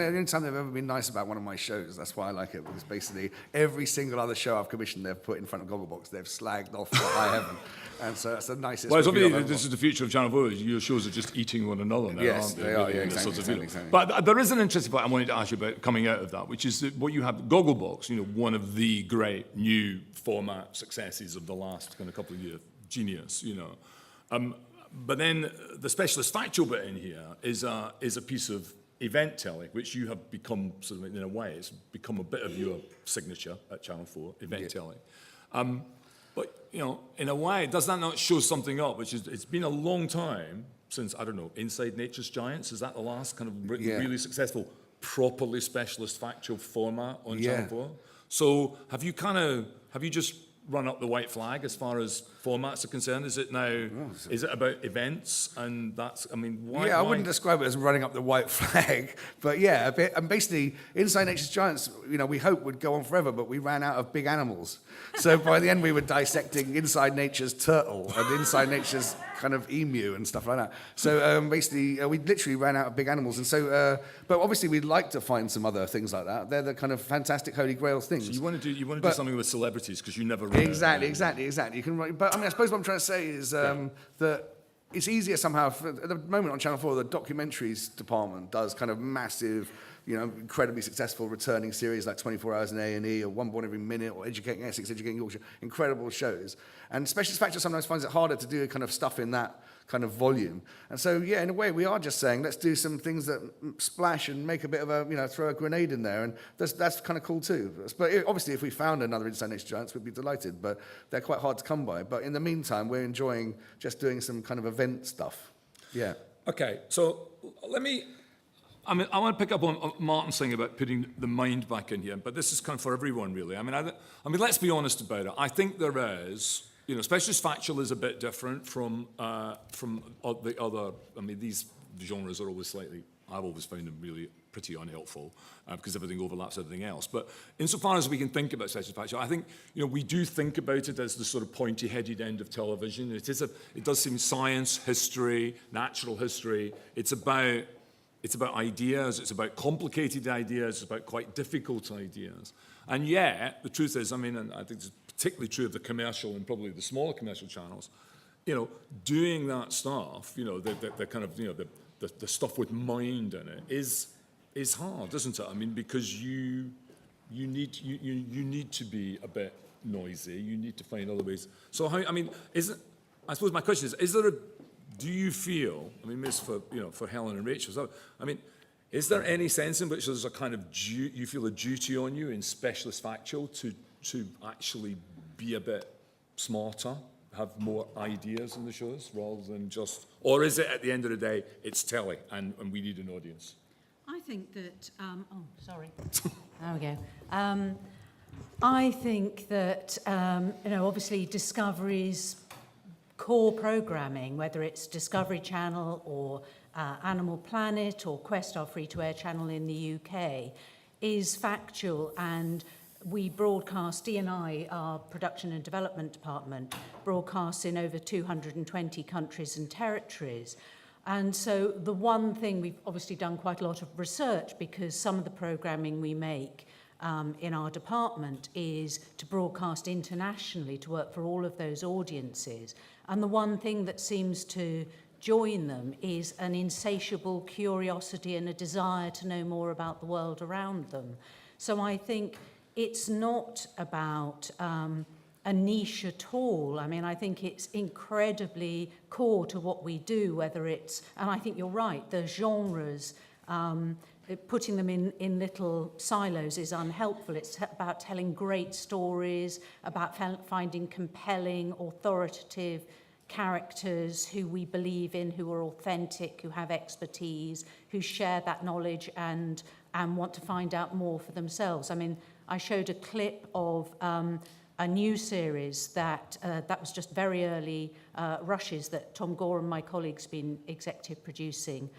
only time they've ever been nice about one of my shows. That's why I like it, because basically every single other show I've commissioned, they've put in front of Gogglebox, they've slagged off to high heaven. And so that's the nicest. Well, it's review I've obviously ever this is the future of Channel 4. Your shows are just eating one another now, Yes, aren't they? they are, Really, yeah, in this exactly, sort of feel. exactly. But there is an interesting point I wanted to ask you about coming out of that, which is that what you have, Gogglebox, one of the great new format successes of the last kind of couple of years, genius, But then the specialist factual bit in here is a piece of event telling, which you have become sort of, in a way, it's become a bit of your signature at Channel 4, event telling. But, you know, in a way, does that not show something up, which is, it's been a long time since, I don't know, Inside Nature's Giants, is that the last kind of really successful, properly specialist factual format on Channel 4? So have you just run up the white flag as far as formats are concerned? Is it now, is it about events? And that's, I mean, why? Yeah, I wouldn't describe it as running up the white flag, but yeah, a bit. And basically, Inside Nature's Giants, you know, we hoped would go on forever, but we ran out of big animals. So by the end, we were dissecting Inside Nature's turtle and Inside Nature's kind of emu and stuff like that. So basically, we literally ran out of big animals. And so, but obviously, we'd like to find some other things like that. They're the kind of fantastic holy grail things. So you want to do something with celebrities because you never run Exactly. You can write, but I mean, I suppose what I'm trying to say is that it's easier somehow. At the moment on Channel 4, the documentaries department does kind of massive, you know, incredibly successful returning series like 24 Hours in A&E or One Born Every Minute or Educating Essex, Educating Yorkshire, incredible shows. And Specialist Factual sometimes finds it harder to do kind of stuff in that kind of volume. And so, yeah, in a way, we are just saying, let's do some things that splash and make a bit of a, you know, throw a grenade in there. And that's kind of cool too. But obviously, if we found another Inside Nature's Giants, we'd be delighted. But they're quite hard to come by. But in the meantime, we're enjoying just doing some kind of event stuff. Yeah. Okay, so I want to pick up on Martin's thing about putting the mind back in here, but this is kind of for everyone, really. I mean, let's be honest about it. I think there is, you know, Specialist Factual is a bit different from the other. I mean, these genres are always slightly. I've always found them really pretty unhelpful because everything overlaps everything else. But insofar as we can think about Specialist Factual, I think, you know, we do think about it as the sort of pointy-headed end of television. It does seem science, history, natural history. It's about ideas, it's about complicated ideas, it's about quite difficult ideas. And yet, the truth is, I mean, and I think it's particularly true of the commercial and probably the smaller commercial channels, you know, doing that stuff, you know, the kind of, you know, the stuff with mind in it is hard, isn't it? I mean, because you need to be a bit noisy, you need to find other ways. So how, I mean, I suppose my question is there do you feel, I mean, this for, you know, for Helen and Rachel, so, I mean, is there any sense in which there's a kind of you feel a duty on you in Specialist Factual to actually be a bit smarter, have more ideas in the shows rather than just, or is it at the end of the day, it's telly and we need an audience? I think that, sorry. There we go. I think that, you know, obviously Discovery's core programming, whether it's Discovery Channel or Animal Planet or Quest, our free-to-air channel in the UK, is factual, and we broadcast, D&I, our production and development department, broadcasts in over 220 countries and territories. And so the one thing, we've obviously done quite a lot of research because some of the programming we make in our department is to broadcast internationally, to work for all of those audiences. And the one thing that seems to join them is an insatiable curiosity and a desire to know more about the world around them. So I think it's not about a niche at all. I mean, I think it's incredibly core to what we do, whether it's, and I think you're right, the genres, putting them in little silos is unhelpful. It's about telling great stories, about finding compelling, authoritative characters who we believe in, who are authentic, who have expertise, who share that knowledge and want to find out more for themselves. I mean, I showed a clip of a new series that was just very early rushes that Tom Gore and my colleagues been executive producing,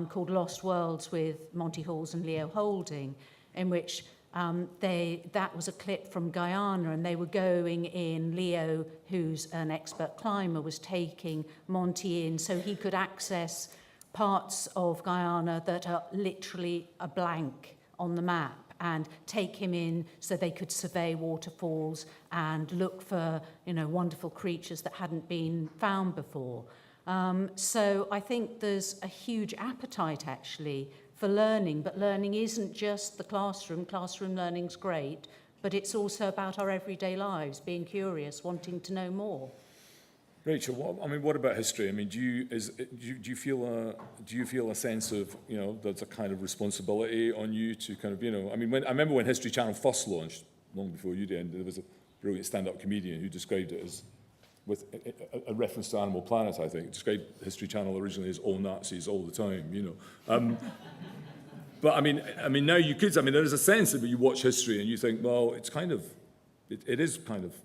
called Lost Worlds with Monty Halls and Leo Holding, in which that was a clip from Guyana, and they were going in. Leo, who's an expert climber, was taking Monty in so he could access parts of Guyana that are literally a blank on the map, and take him in so they could survey waterfalls and look for, you know, wonderful creatures that hadn't been found before. So I think there's a huge appetite actually for learning, but learning isn't just the classroom. Classroom learning's great, but it's also about our everyday lives, being curious, wanting to know more. Rachel, what about history? I mean, do you feel a sense of, there's a kind of responsibility on you to kind of, I remember when History Channel first launched, long before you did, there was a brilliant stand-up comedian who described it as, with a reference to Animal Planet, I think, described History Channel originally as all Nazis all the time, But I mean, now you could. There is a sense that you watch history and you think, well, it's kind of, it is kind of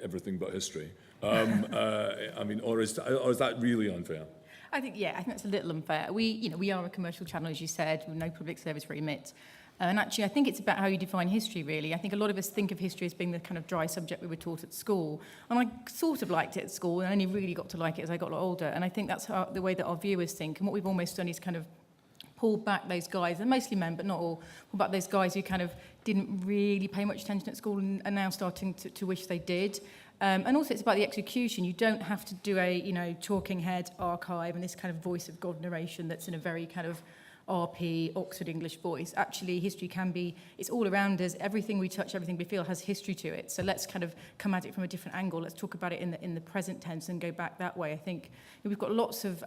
everything but history. Or is that really unfair? I think that's a little unfair. We are a commercial channel, as you said, with no public service remit. And actually, I think it's about how you define history, really. I think a lot of us think of history as being the kind of dry subject we were taught at school. And I sort of liked it at school, and I only really got to like it as I got a lot older. And I think that's the way that our viewers think. And what we've almost done is kind of pull back those guys, and mostly men, but not all, pull back those guys who kind of didn't really pay much attention at school and are now starting to wish they did. And also it's about the execution. You don't have to do a, talking head archive and this kind of voice of God narration that's in a very kind of RP, Oxford English voice. Actually, history can be, it's all around us. Everything we touch, everything we feel has history to it. So let's kind of come at it from a different angle. Let's talk about it in the present tense and go back that way. I think we've got lots of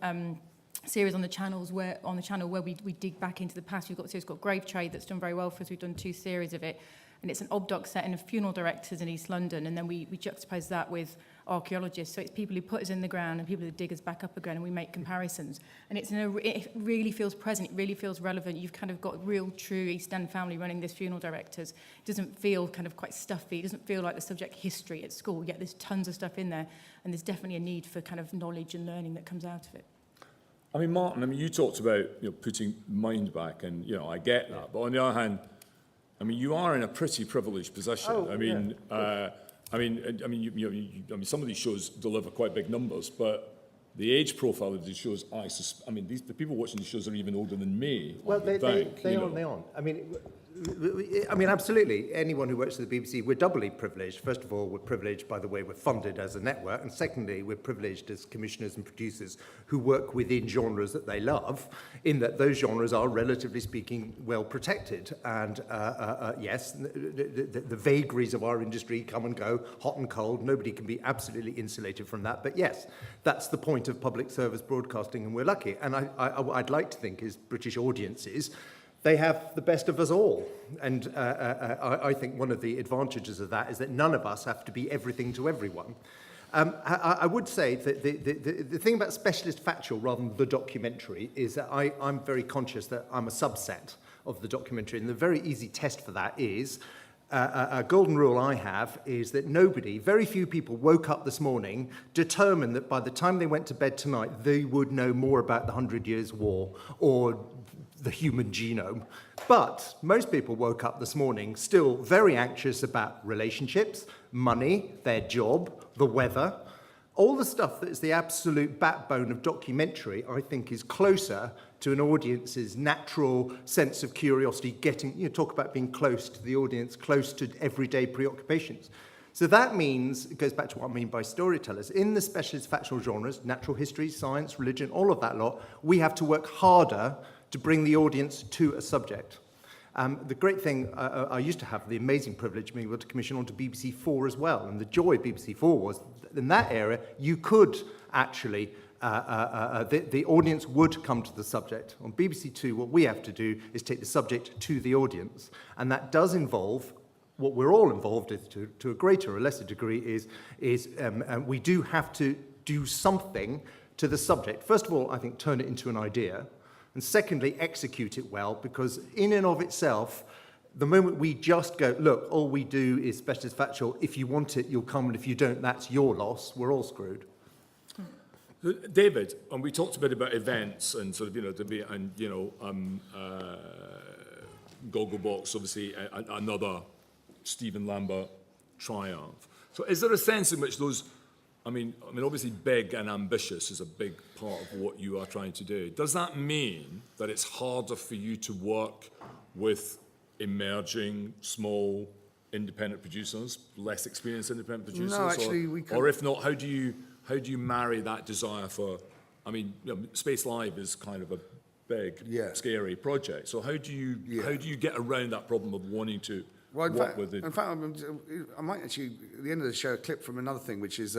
series on the channel where we dig back into the past. We've got a series called Grave Trade that's done very well for us. We've done 2 series of it. And it's an obdoc set in of funeral directors in East London, and then we juxtapose that with archaeologists. So it's people who put us in the ground and people who dig us back up again, and we make comparisons. And it really feels present, it really feels relevant. You've kind of got real, true East End family running this funeral directors. It doesn't feel kind of quite stuffy. It doesn't feel like the subject history at school, yet there's tons of stuff in there, and there's definitely a need for kind of knowledge and learning that comes out of it. Martin, you talked about putting mind back, and I get that. But on the other hand, you are in a pretty privileged position. Some of these shows deliver quite big numbers, but the age profile of these shows, the people watching these shows are even older than me. Well, they aren't. Absolutely. Anyone who works at the BBC, we're doubly privileged. First of all, we're privileged by the way we're funded as a network, and secondly, we're privileged as commissioners and producers who work within genres that they love, in that those genres are, relatively speaking, well protected. And yes, the vagaries of our industry come and go, hot and cold. Nobody can be absolutely insulated from that. But yes, that's the point of public service broadcasting, and we're lucky. And I'd like to think, as British audiences, they have the best of us all. And I think one of the advantages of that is that none of us have to be everything to everyone. I would say that the thing about specialist factual rather than the documentary is that I'm very conscious that I'm a subset of the documentary. And the very easy test for that is, a golden rule I have is that very few people woke up this morning determined that by the time they went to bed tonight, they would know more about the 100 Years' War or the human genome. But most people woke up this morning still very anxious about relationships, money, their job, the weather. All the stuff that is the absolute backbone of documentary, I think, is closer to an audience's natural sense of curiosity, talk about being close to the audience, close to everyday preoccupations. So that means, it goes back to what I mean by storytellers. In the specialist factual genres, natural history, science, religion, all of that lot, we have to work harder to bring the audience to a subject. The great thing, I used to have the amazing privilege of being able to commission onto BBC 4 as well. And the joy of BBC 4 was, in that era, you could actually, the audience would come to the subject. On BBC 2, what we have to do is take the subject to the audience. And that does involve, what we're all involved in to a greater or lesser degree, is we do have to do something to the subject. First of all, I think, turn it into an idea. And secondly, execute it well, because in and of itself, the moment we just go, look, all we do is specialist factual, if you want it, you'll come, and if you don't, that's your loss, we're all screwed. David, and we talked a bit about events and sort of, Gogglebox, obviously, another Stephen Lambert triumph. So is there a sense in which those, obviously big and ambitious is a big part of what you are trying to do. Does that mean that it's harder for you to work with emerging, small, independent producers, less experienced independent producers? No, actually, we can. Or if not, how do you marry that desire for, Space Live is kind of a big, scary project. So how do you get around that problem of wanting to work with it? In fact, I might actually, at the end of the show, a clip from another thing, which is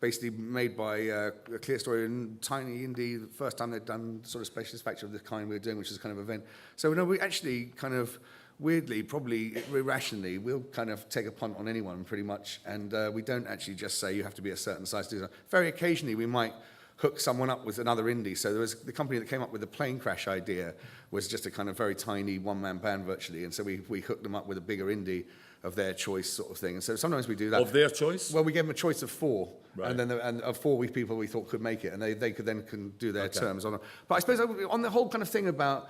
basically made by a Clear Story and tiny indie, the first time they'd done sort of specialist factual of the kind we were doing, which is kind of event. So no, we actually kind of weirdly, probably irrationally, we'll kind of take a punt on anyone pretty much, and we don't actually just say you have to be a certain size to do that. Very occasionally we might hook someone up with another indie. So there was the company that came up with the plane crash idea was just a kind of very tiny one-man band virtually, and so we hooked them up with a bigger indie of their choice sort of thing. And so sometimes we do that. Of their choice? Well, we gave them a choice of 4, right. and then of 4 people we thought could make it, and they could then do their terms on it. But I suppose on the whole kind of thing about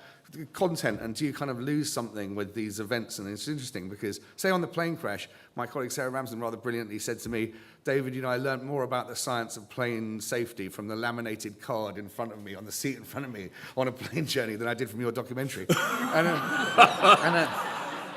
content, and do you kind of lose something with these events? And it's interesting because, say on the plane crash, my colleague Sarah Ramsden rather brilliantly said to me, David, you know, I learned more about the science of plane safety from the laminated card in front of me, on the seat in front of me, on a plane journey than I did from your documentary. And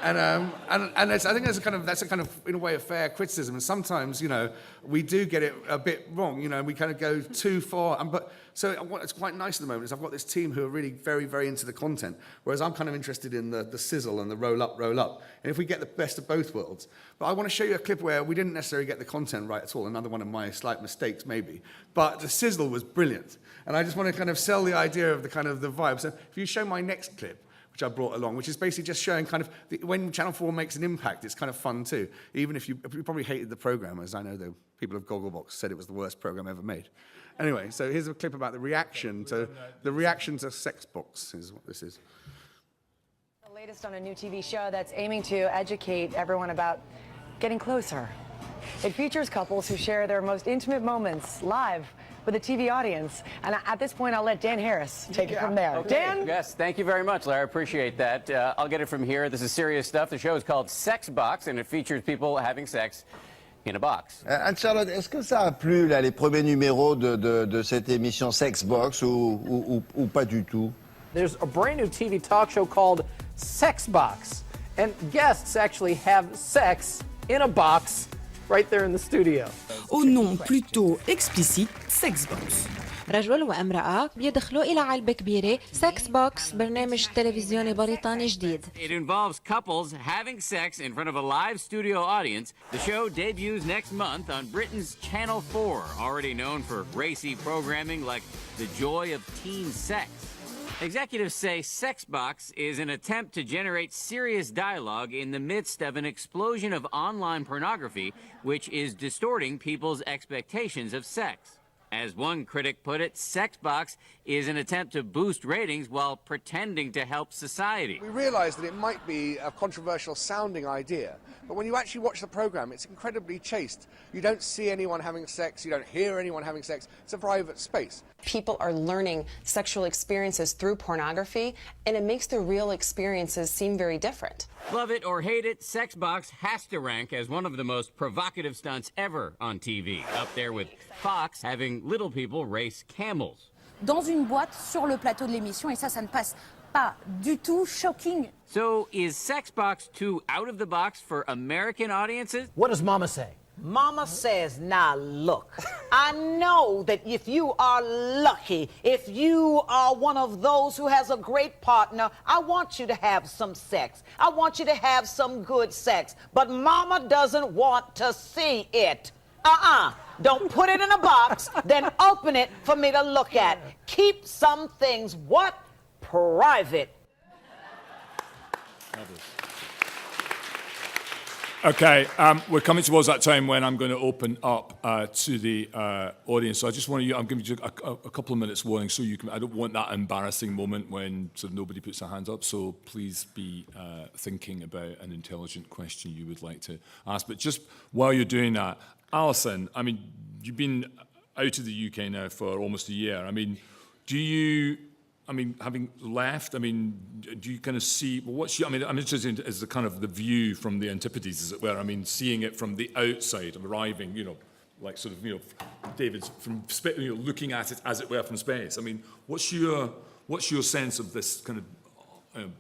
I think that's a kind of in a way a fair criticism. And sometimes, you know, we do get it a bit wrong. You know, we kind of go too far. But so what's quite nice at the moment is I've got this team who are really very, very into the content, whereas I'm kind of interested in the sizzle and the roll up. And if we get the best of both worlds. But I want to show you a clip where we didn't necessarily get the content right at all. Another one of my slight mistakes, maybe. But the sizzle was brilliant. And I just want to kind of sell the idea of the kind of the vibe. So if you show my next clip, which I brought along, which is basically just showing kind of when Channel 4 makes an impact, it's kind of fun too. Even if you probably hated the programme, as I know the people of Gogglebox said it was the worst programme ever made. Anyway, so here's a clip about the reaction to Sex Box, is what this is. The latest on a new TV show that's aiming to educate everyone about getting closer. It features couples who share their most intimate moments live with a TV audience. And at this point, I'll let Dan Harris take it from there. Okay. Dan? Yes, thank you very much, Larry. I appreciate that. I'll get it from here. This is serious stuff. The show is called Sex Box, and it features people having sex in a box. Anne-Charlotte, est-ce que ça a plu, là, les premiers numéros de cette émission Sex Box ou pas du tout? There's a brand new TV talk show called Sex Box, and guests actually have sex in a box right there in the studio. Au nom plutôt explicite, Sex Box. رجل وامرأة بيدخلوا إلى علبة كبيرة سكس بوكس برنامج تلفزيوني بريطاني جديد. It involves couples having sex in front of a live studio audience. The show debuts next month on Britain's Channel 4, already known for racy programming like The Joy of Teen Sex. Executives say Sex Box is an attempt to generate serious dialogue in the midst of an explosion of online pornography, which is distorting people's expectations of sex. As one critic put it, Sex Box is an attempt to boost ratings while pretending to help society. We realise that it might be a controversial sounding idea, but when you actually watch the programme, it's incredibly chaste. You don't see anyone having sex, you don't hear anyone having sex. It's a private space. People are learning sexual experiences through pornography, and it makes the real experiences seem very different. Love it or hate it, Sex Box has to rank as one of the most provocative stunts ever on TV, up there with Fox having little people race camels. Dans une boîte sur le plateau de l'émission, et ça ne passe pas du tout. Shocking. So is Sex Box too out of the box for American audiences? What does Mama say? Mama says, now look, I know that if you are lucky, if you are one of those who has a great partner, I want you to have some sex. I want you to have some good sex. But Mama doesn't want to see it. Don't put it in a box, then open it for me to look at. Keep some things, what? Private. Okay, we're coming towards that time when I'm going to open up to the audience. So I just want you, I'm giving you a couple of minutes warning so you can, I don't want that embarrassing moment when sort of nobody puts their hands up, so please be thinking about an intelligent question you would like to ask. But just while you're doing that, Alison, I mean, you've been out of the UK now for almost a year. I mean, having left, I mean, do you kind of see, well, I'm interested in as the kind of the view from the antipodes, as it were. I mean, seeing it from the outside, arriving, you know, like sort of, you know, David's from, you know, looking at it as it were from space. I mean, what's your sense of this kind of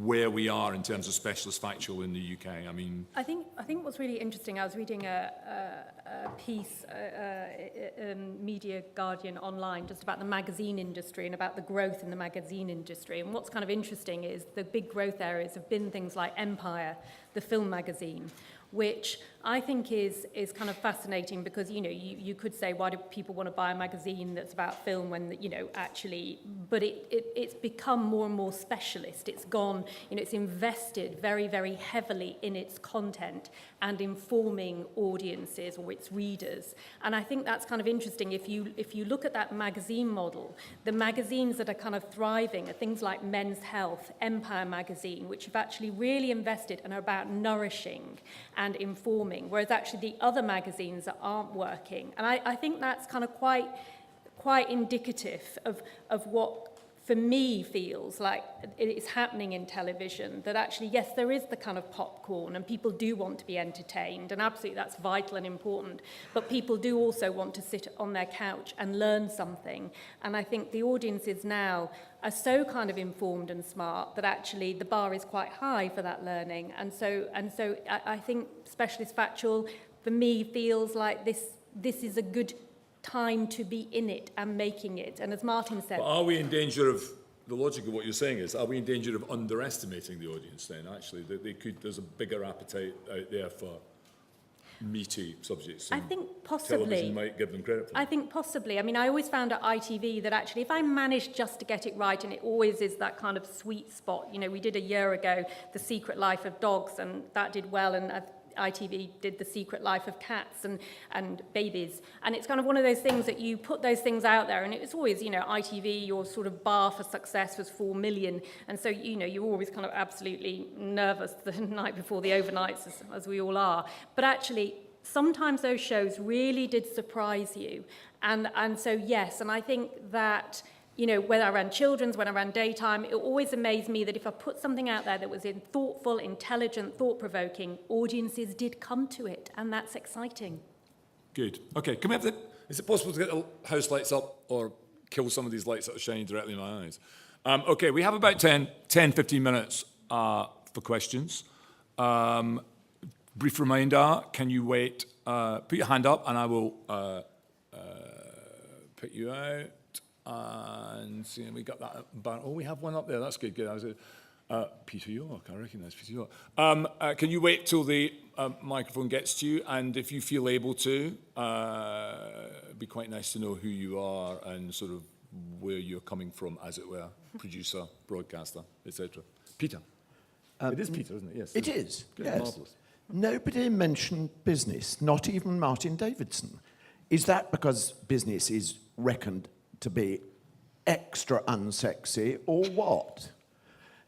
where we are in terms of specialist factual in the UK? I mean, I think what's really interesting, I was reading a piece, Media Guardian online, just about the magazine industry and about the growth in the magazine industry. And what's kind of interesting is the big growth areas have been things like Empire, the film magazine, which I think is kind of fascinating because, you know, you could say, why do people want to buy a magazine that's about film when, you know, actually, but it's become more and more specialist. It's gone, you know, it's invested very, very heavily in its content and informing audiences or its readers. And I think that's kind of interesting. If you look at that magazine model, the magazines that are kind of thriving are things like Men's Health, Empire magazine, which have actually really invested and are about nourishing and informing, whereas actually the other magazines that aren't working. And I think that's kind of quite indicative of what, for me, feels like it's happening in television, that actually, yes, there is the kind of popcorn and people do want to be entertained, and absolutely that's vital and important, but people do also want to sit on their couch and learn something. And I think the audiences now are so kind of informed and smart that actually the bar is quite high for that learning. And so I think Specialist Factual, for me, feels like this is a good time to be in it and making it. And as Martin said... But are we in danger of, the logic of what you're saying is, are we in danger of underestimating the audience then, actually? That there's a bigger appetite out there for meaty subjects. I think possibly. Television might give them credit for that. I think possibly. I mean, I always found at ITV that actually if I managed just to get it right, and it always is that kind of sweet spot. You know, we did a year ago The Secret Life of Dogs, and that did well, and ITV did The Secret Life of Cats and Babies. And it's kind of one of those things that you put those things out there, and it's always, you know, ITV, your sort of bar for success was 4 million. And so, you know, you're always kind of absolutely nervous the night before the overnights, as we all are. But actually, sometimes those shows really did surprise you. And so, yes, and I think that, you know, when I ran children's, when I ran daytime, it always amazed me that if I put something out there that was thoughtful, intelligent, thought-provoking, audiences did come to it, and that's exciting. Good. Okay, can we have is it possible to get the house lights up or kill some of these lights that are shining directly in my eyes? Okay, we have about 10-15 minutes for questions. Brief reminder, can you wait? Put your hand up and I will pick you out. And see, we got that. Oh, we have one up there. That's good. Good. I was Peter York. I recognise Peter York. Can you wait till the microphone gets to you? And if you feel able to, it'd be quite nice to know who you are and sort of where you're coming from, as it were, producer, broadcaster, etc. Peter. It is Peter, isn't it? Yes. It is. Good, yes. marvellous. Nobody mentioned business, not even Martin Davidson. Is that because business is reckoned to be extra unsexy, or what?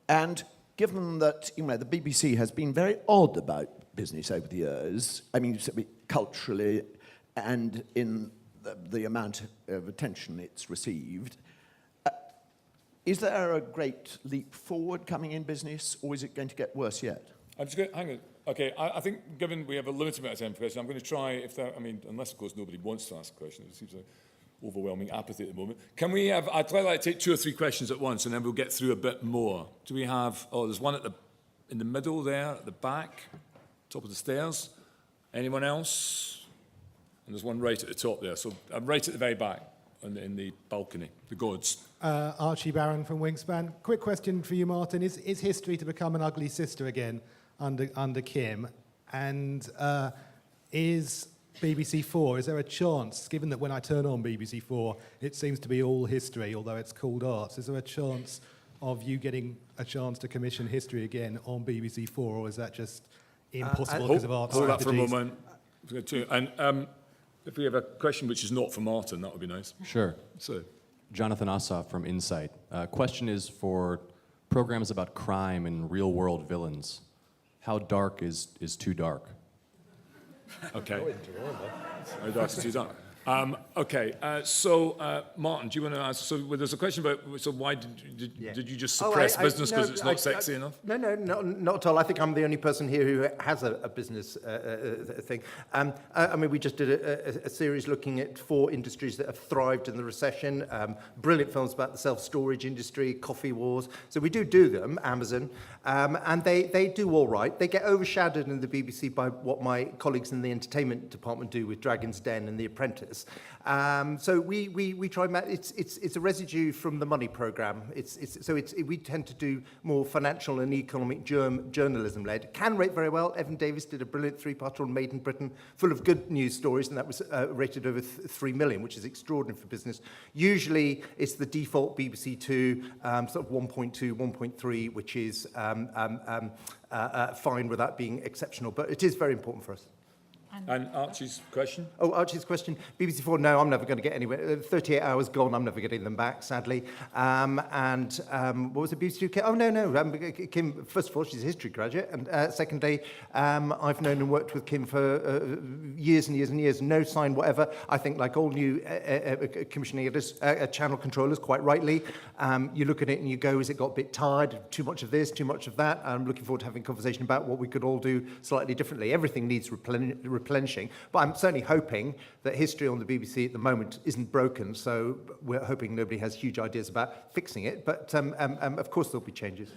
And given that, you know, the BBC has been very odd about business over the years, I mean, culturally and in the amount of attention it's received, is there a great leap forward coming in business, or is it going to get worse yet? I'm just going to, hang on. Okay, I think given we have a limited amount of time for questions, I'm going to try, if there, I mean, unless of course nobody wants to ask a question, it seems like overwhelming apathy at the moment. Can we have, I'd like to take 2 or 3 questions at once and then we'll get through a bit more. Do we have, there's one in the middle there, at the back, top of the stairs. Anyone else? And there's one right at the top there, so I'm right at the very back, in the balcony, the gods. Archie Barron from Wingspan. Quick question for you, Martin. Is history to become an ugly sister again under Kim? And is BBC 4, is there a chance, given that when I turn on BBC 4, it seems to be all history, although it's called arts, is there a chance of you getting a chance to commission history again on BBC 4, or is that just impossible because of arts Hold that strategies? for a moment. And if we have a question which is not for Martin, that would be nice. Sure. So, Jonathan Ossoff from Insight. Question is for programs about crime and real-world villains. How dark is too dark? Okay. How dark is too dark? Okay, so Martin, do you want to answer? So there's a question about, so why did you just suppress business because it's not sexy enough? No, not at all. I think I'm the only person here who has a business thing. I mean, we just did a series looking at 4 industries that have thrived in the recession. Brilliant films about the self-storage industry, coffee wars. So we do them, Amazon, and they do all right. They get overshadowed in the BBC by what my colleagues in the entertainment department do with Dragon's Den and The Apprentice. years. So we try, it's a residue from the money programme. We tend to do more financial and economic journalism-led. Can rate very well. Evan Davis did a brilliant three-parter on Made in Britain, full of good news stories, and that was rated over 3 million, which is extraordinary for business. Usually, it's the default BBC Two, sort of 1.2, 1.3, which is fine without being exceptional, but it is very important for us. And Archie's question? Oh, Archie's question. BBC Four, no, I'm never going to get anywhere. 38 hours gone, I'm never getting them back, sadly. What was it, BBC Two? Oh, no. Kim, first of all, she's a history graduate. And secondly, I've known and worked with Kim for years and years and years. No sign whatever. I think, like all new commissioning editors, channel controllers, quite rightly, you look at it and you go, has it got a bit tired? Too much of this, too much of that? I'm looking forward to having a conversation about what we could all do slightly differently. Everything needs replenishing, but I'm certainly hoping that history on the BBC at the moment isn't broken, so we're hoping nobody has huge ideas about fixing it, but of course there'll be changes.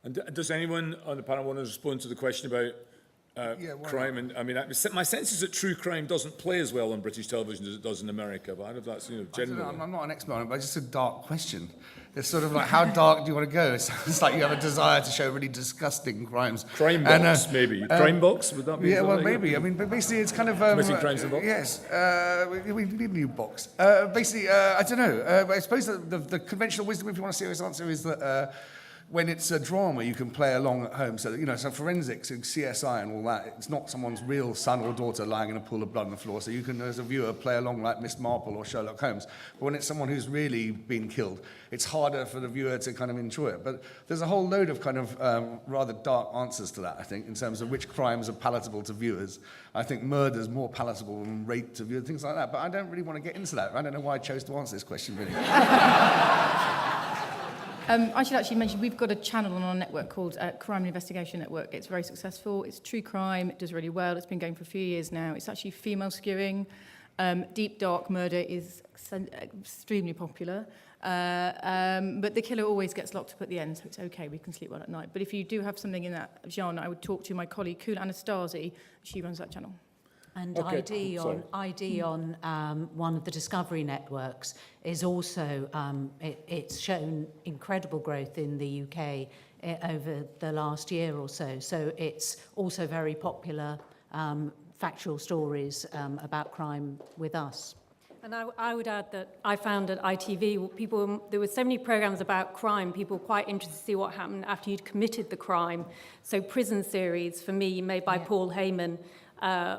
And does anyone on the panel want to respond to the question about crime? And I mean, my sense is that true crime doesn't play as well on British television as it does in America, but I don't know if that's generally. I'm not an expert on it, but it's just a dark question. It's sort of like, how dark do you want to go? It's like you have a desire to show really disgusting crimes. Crime box, maybe. Crime box, would that be? Yeah, well, maybe. I mean, but basically, it's kind of... Committing crimes in box? Yes. We need a new box. Basically, I don't know. I suppose the conventional wisdom, if you want a serious answer, is that... when it's a drama, you can play along at home. So, so forensics and CSI and all that, it's not someone's real son or daughter lying in a pool of blood on the floor. So you can, as a viewer, play along like Miss Marple or Sherlock Holmes. But when it's someone who's really been killed, it's harder for the viewer to kind of enjoy it. But there's a whole load of kind of rather dark answers to that, I think, in terms of which crimes are palatable to viewers. I think murder's more palatable than rape to viewers, things like that. But I don't really want to get into that. I don't know why I chose to answer this question, really. I should actually mention we've got a channel on our network called Crime and Investigation Network. It's very successful. It's true crime. It does really well. It's been going for a few years now. It's actually female skewing. Deep dark murder is extremely popular. But the killer always gets locked up at the end, so it's okay. We can sleep well at night. But if you do have something in that genre, I would talk to my colleague, Kula Anastasi. She runs that channel. And ID on one of the Discovery networks is also, it's shown incredible growth in the UK over the last year or so. So it's also very popular, factual stories about crime with us. And I would add that I found at ITV, there were so many programs about crime, people were quite interested to see what happened after you'd committed the crime. So prison series, for me, made by Paul Heyman,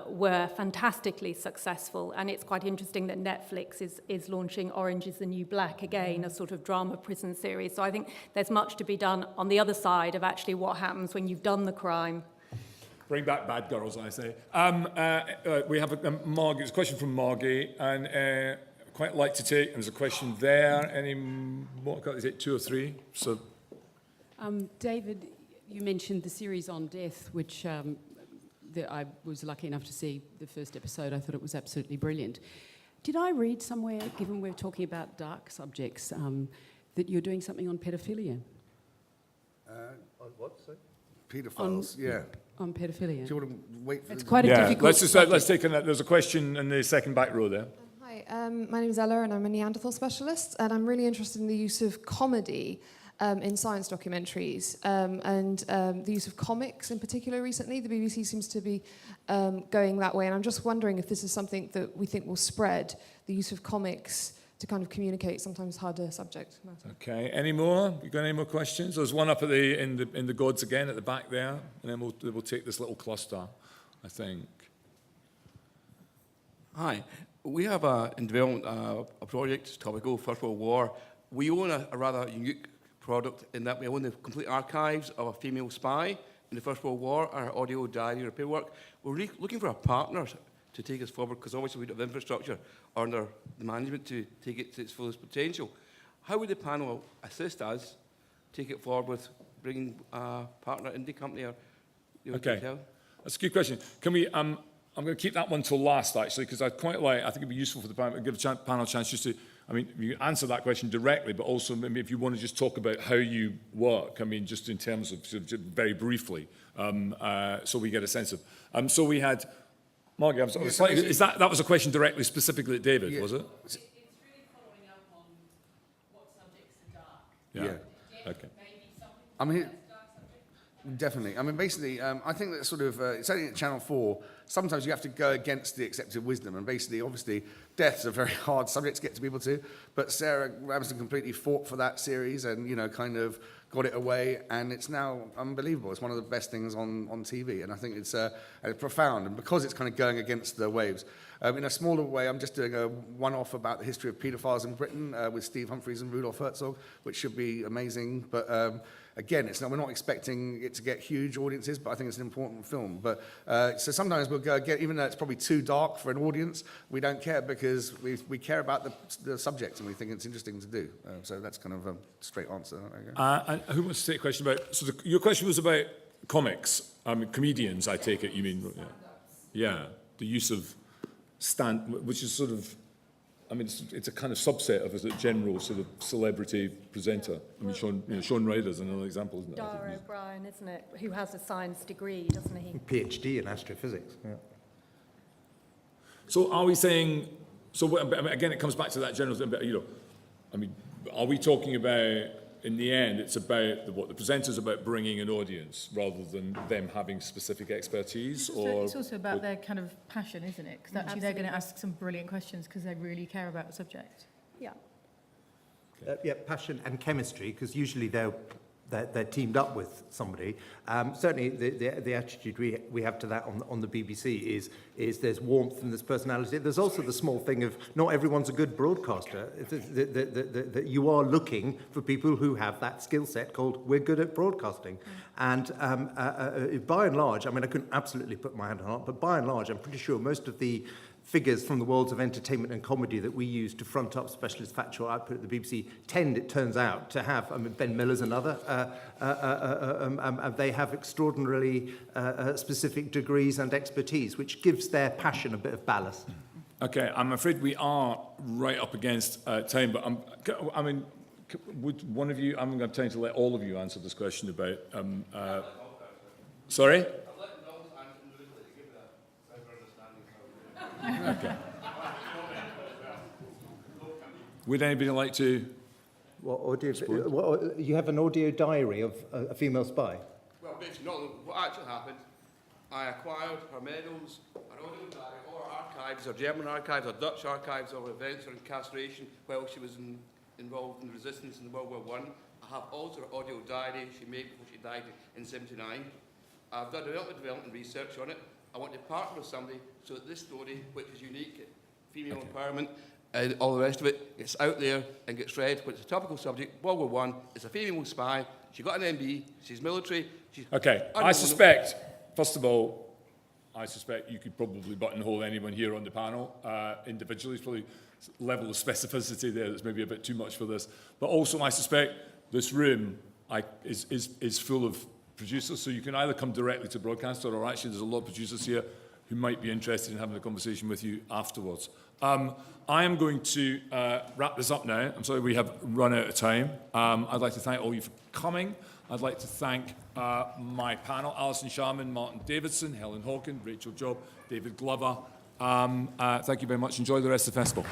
were fantastically successful, and it's quite interesting that Netflix is launching Orange is the New Black again, a sort of drama prison series. So I think there's much to be done on the other side of actually what happens when you've done the crime. Bring back bad girls, I say. We have a question from Margie, and quite like to take. There's a question there. Is it 2 or 3? So, David, you mentioned the series on death, which I was lucky enough to see the first episode. I thought it was absolutely brilliant. Did I read somewhere, given we're talking about dark subjects, that you're doing something on pedophilia? On what, sorry? Paedophiles, yeah. On pedophilia. Do you want to wait for It's quite a difficult subject. Let's take there's a question in the second back row there. Hi, my name is Ella and I'm a Neanderthal specialist, and I'm really interested in the use of comedy in science documentaries and the use of comics in particular recently. The BBC seems to be going that way, and I'm just wondering if this is something that we think will spread, the use of comics to kind of communicate sometimes harder subject matter. Okay, any more? You got any more questions? There's one up at in the gods again at the back there, and then we'll take this little cluster, I think. Hi, we have in development a project, topical First World War. We own a rather unique product in that we own the complete archives of a female spy in the First World War, our audio, diary, or paperwork. We're looking for a partner to take us forward, because obviously we don't have infrastructure under the management to take it to its fullest potential. How would the panel assist us take it forward with bringing a partner indie company? Or okay, that's a good question. Can we? I'm going to keep that one till last, actually, because I think it'd be useful for the panel, give the panel a chance just to. I mean, you can answer that question directly, but also maybe if you want to just talk about how you work. I mean, just in terms of very briefly, so we get a sense of. So we had Margie, I'm sorry, slightly, that was a question directly, specifically at David, was it? It's really following up on what subjects are dark. Yeah. Okay. I mean, definitely. I mean, basically, I think that sort of, certainly at Channel 4, sometimes you have to go against the accepted wisdom. And basically, obviously, death's a very hard subject to get to people to. But Sarah Ramsden completely fought for that series and, kind of got it away. And it's now unbelievable. It's one of the best things on TV. And I think it's profound. And because it's kind of going against the waves. In a smaller way, I'm just doing a one-off about the history of paedophiles in Britain with Steve Humphries and Rudolf Herzog, which should be amazing. But again, we're not expecting it to get huge audiences, but I think it's an important film. But so sometimes we'll go again, even though it's probably too dark for an audience, we don't care because we care about the subject and we think it's interesting to do. So that's kind of a straight answer. And who wants to take a question about? So your question was about comics, comedians. I take it you mean? Yeah, the use of which is sort of. I mean, it's a kind of subset of a general sort of celebrity presenter. I mean, Sean Ryder's another example, isn't it? Dara O'Brien, isn't it? Who has a science degree, doesn't he? PhD in astrophysics. Yeah. So are we saying? So again, it comes back to that general thing. I mean, are we talking about? In the end, it's about the presenter's about bringing an audience rather than them having specific expertise. It's also about their kind of passion, isn't it? Because actually they're going to ask some brilliant questions because they really care about the subject. Yeah. Yeah, passion and chemistry, because usually they're teamed up with somebody. Certainly, the attitude we have to that on the BBC is there's warmth and there's personality. There's also the small thing of not everyone's a good broadcaster. That you are looking for people who have that skill set called we're good at broadcasting. And by and large, I mean, I couldn't absolutely put my hand on it, but by and large, I'm pretty sure most of the figures from the worlds of entertainment and comedy that we use to front up specialist factual output at the BBC tend, it turns out, to have, Ben Miller's another, they have extraordinarily specific degrees and expertise, which gives their passion a bit of ballast. Okay, I'm afraid we are right up against time, but would one of you, I'm going to let all of you answer this question about, sorry? Okay. Would anybody like to? What audio? You have an audio diary of a female spy? Well, basically, what actually happened, I acquired her medals, her audio diary, or her archives, her German archives, her Dutch archives, or events or incarceration while she was involved in resistance in World War I. I have also her audio diary she made before she died in '79. I've done development research on it. I want to partner with somebody so that this story, which is unique, female empowerment, and all the rest of it, gets out there and gets read. But it's a topical subject. World War I. It's a female spy. She got an MB. She's military. Okay. I suspect, first of all, you could probably buttonhole anyone here on the panel individually. It's probably a level of specificity there that's maybe a bit too much for this. But also, I suspect this room is full of producers, so you can either come directly to broadcaster, or actually there's a lot of producers here who might be interested in having a conversation with you afterwards. I am going to wrap this up now. I'm sorry we have run out of time. I'd like to thank all of you for coming. I'd like to thank my panel, Alison Sharman, Martin Davidson, Helen Hawken, Rachel Job, David Glover. Thank you very much. Enjoy the rest of the festival.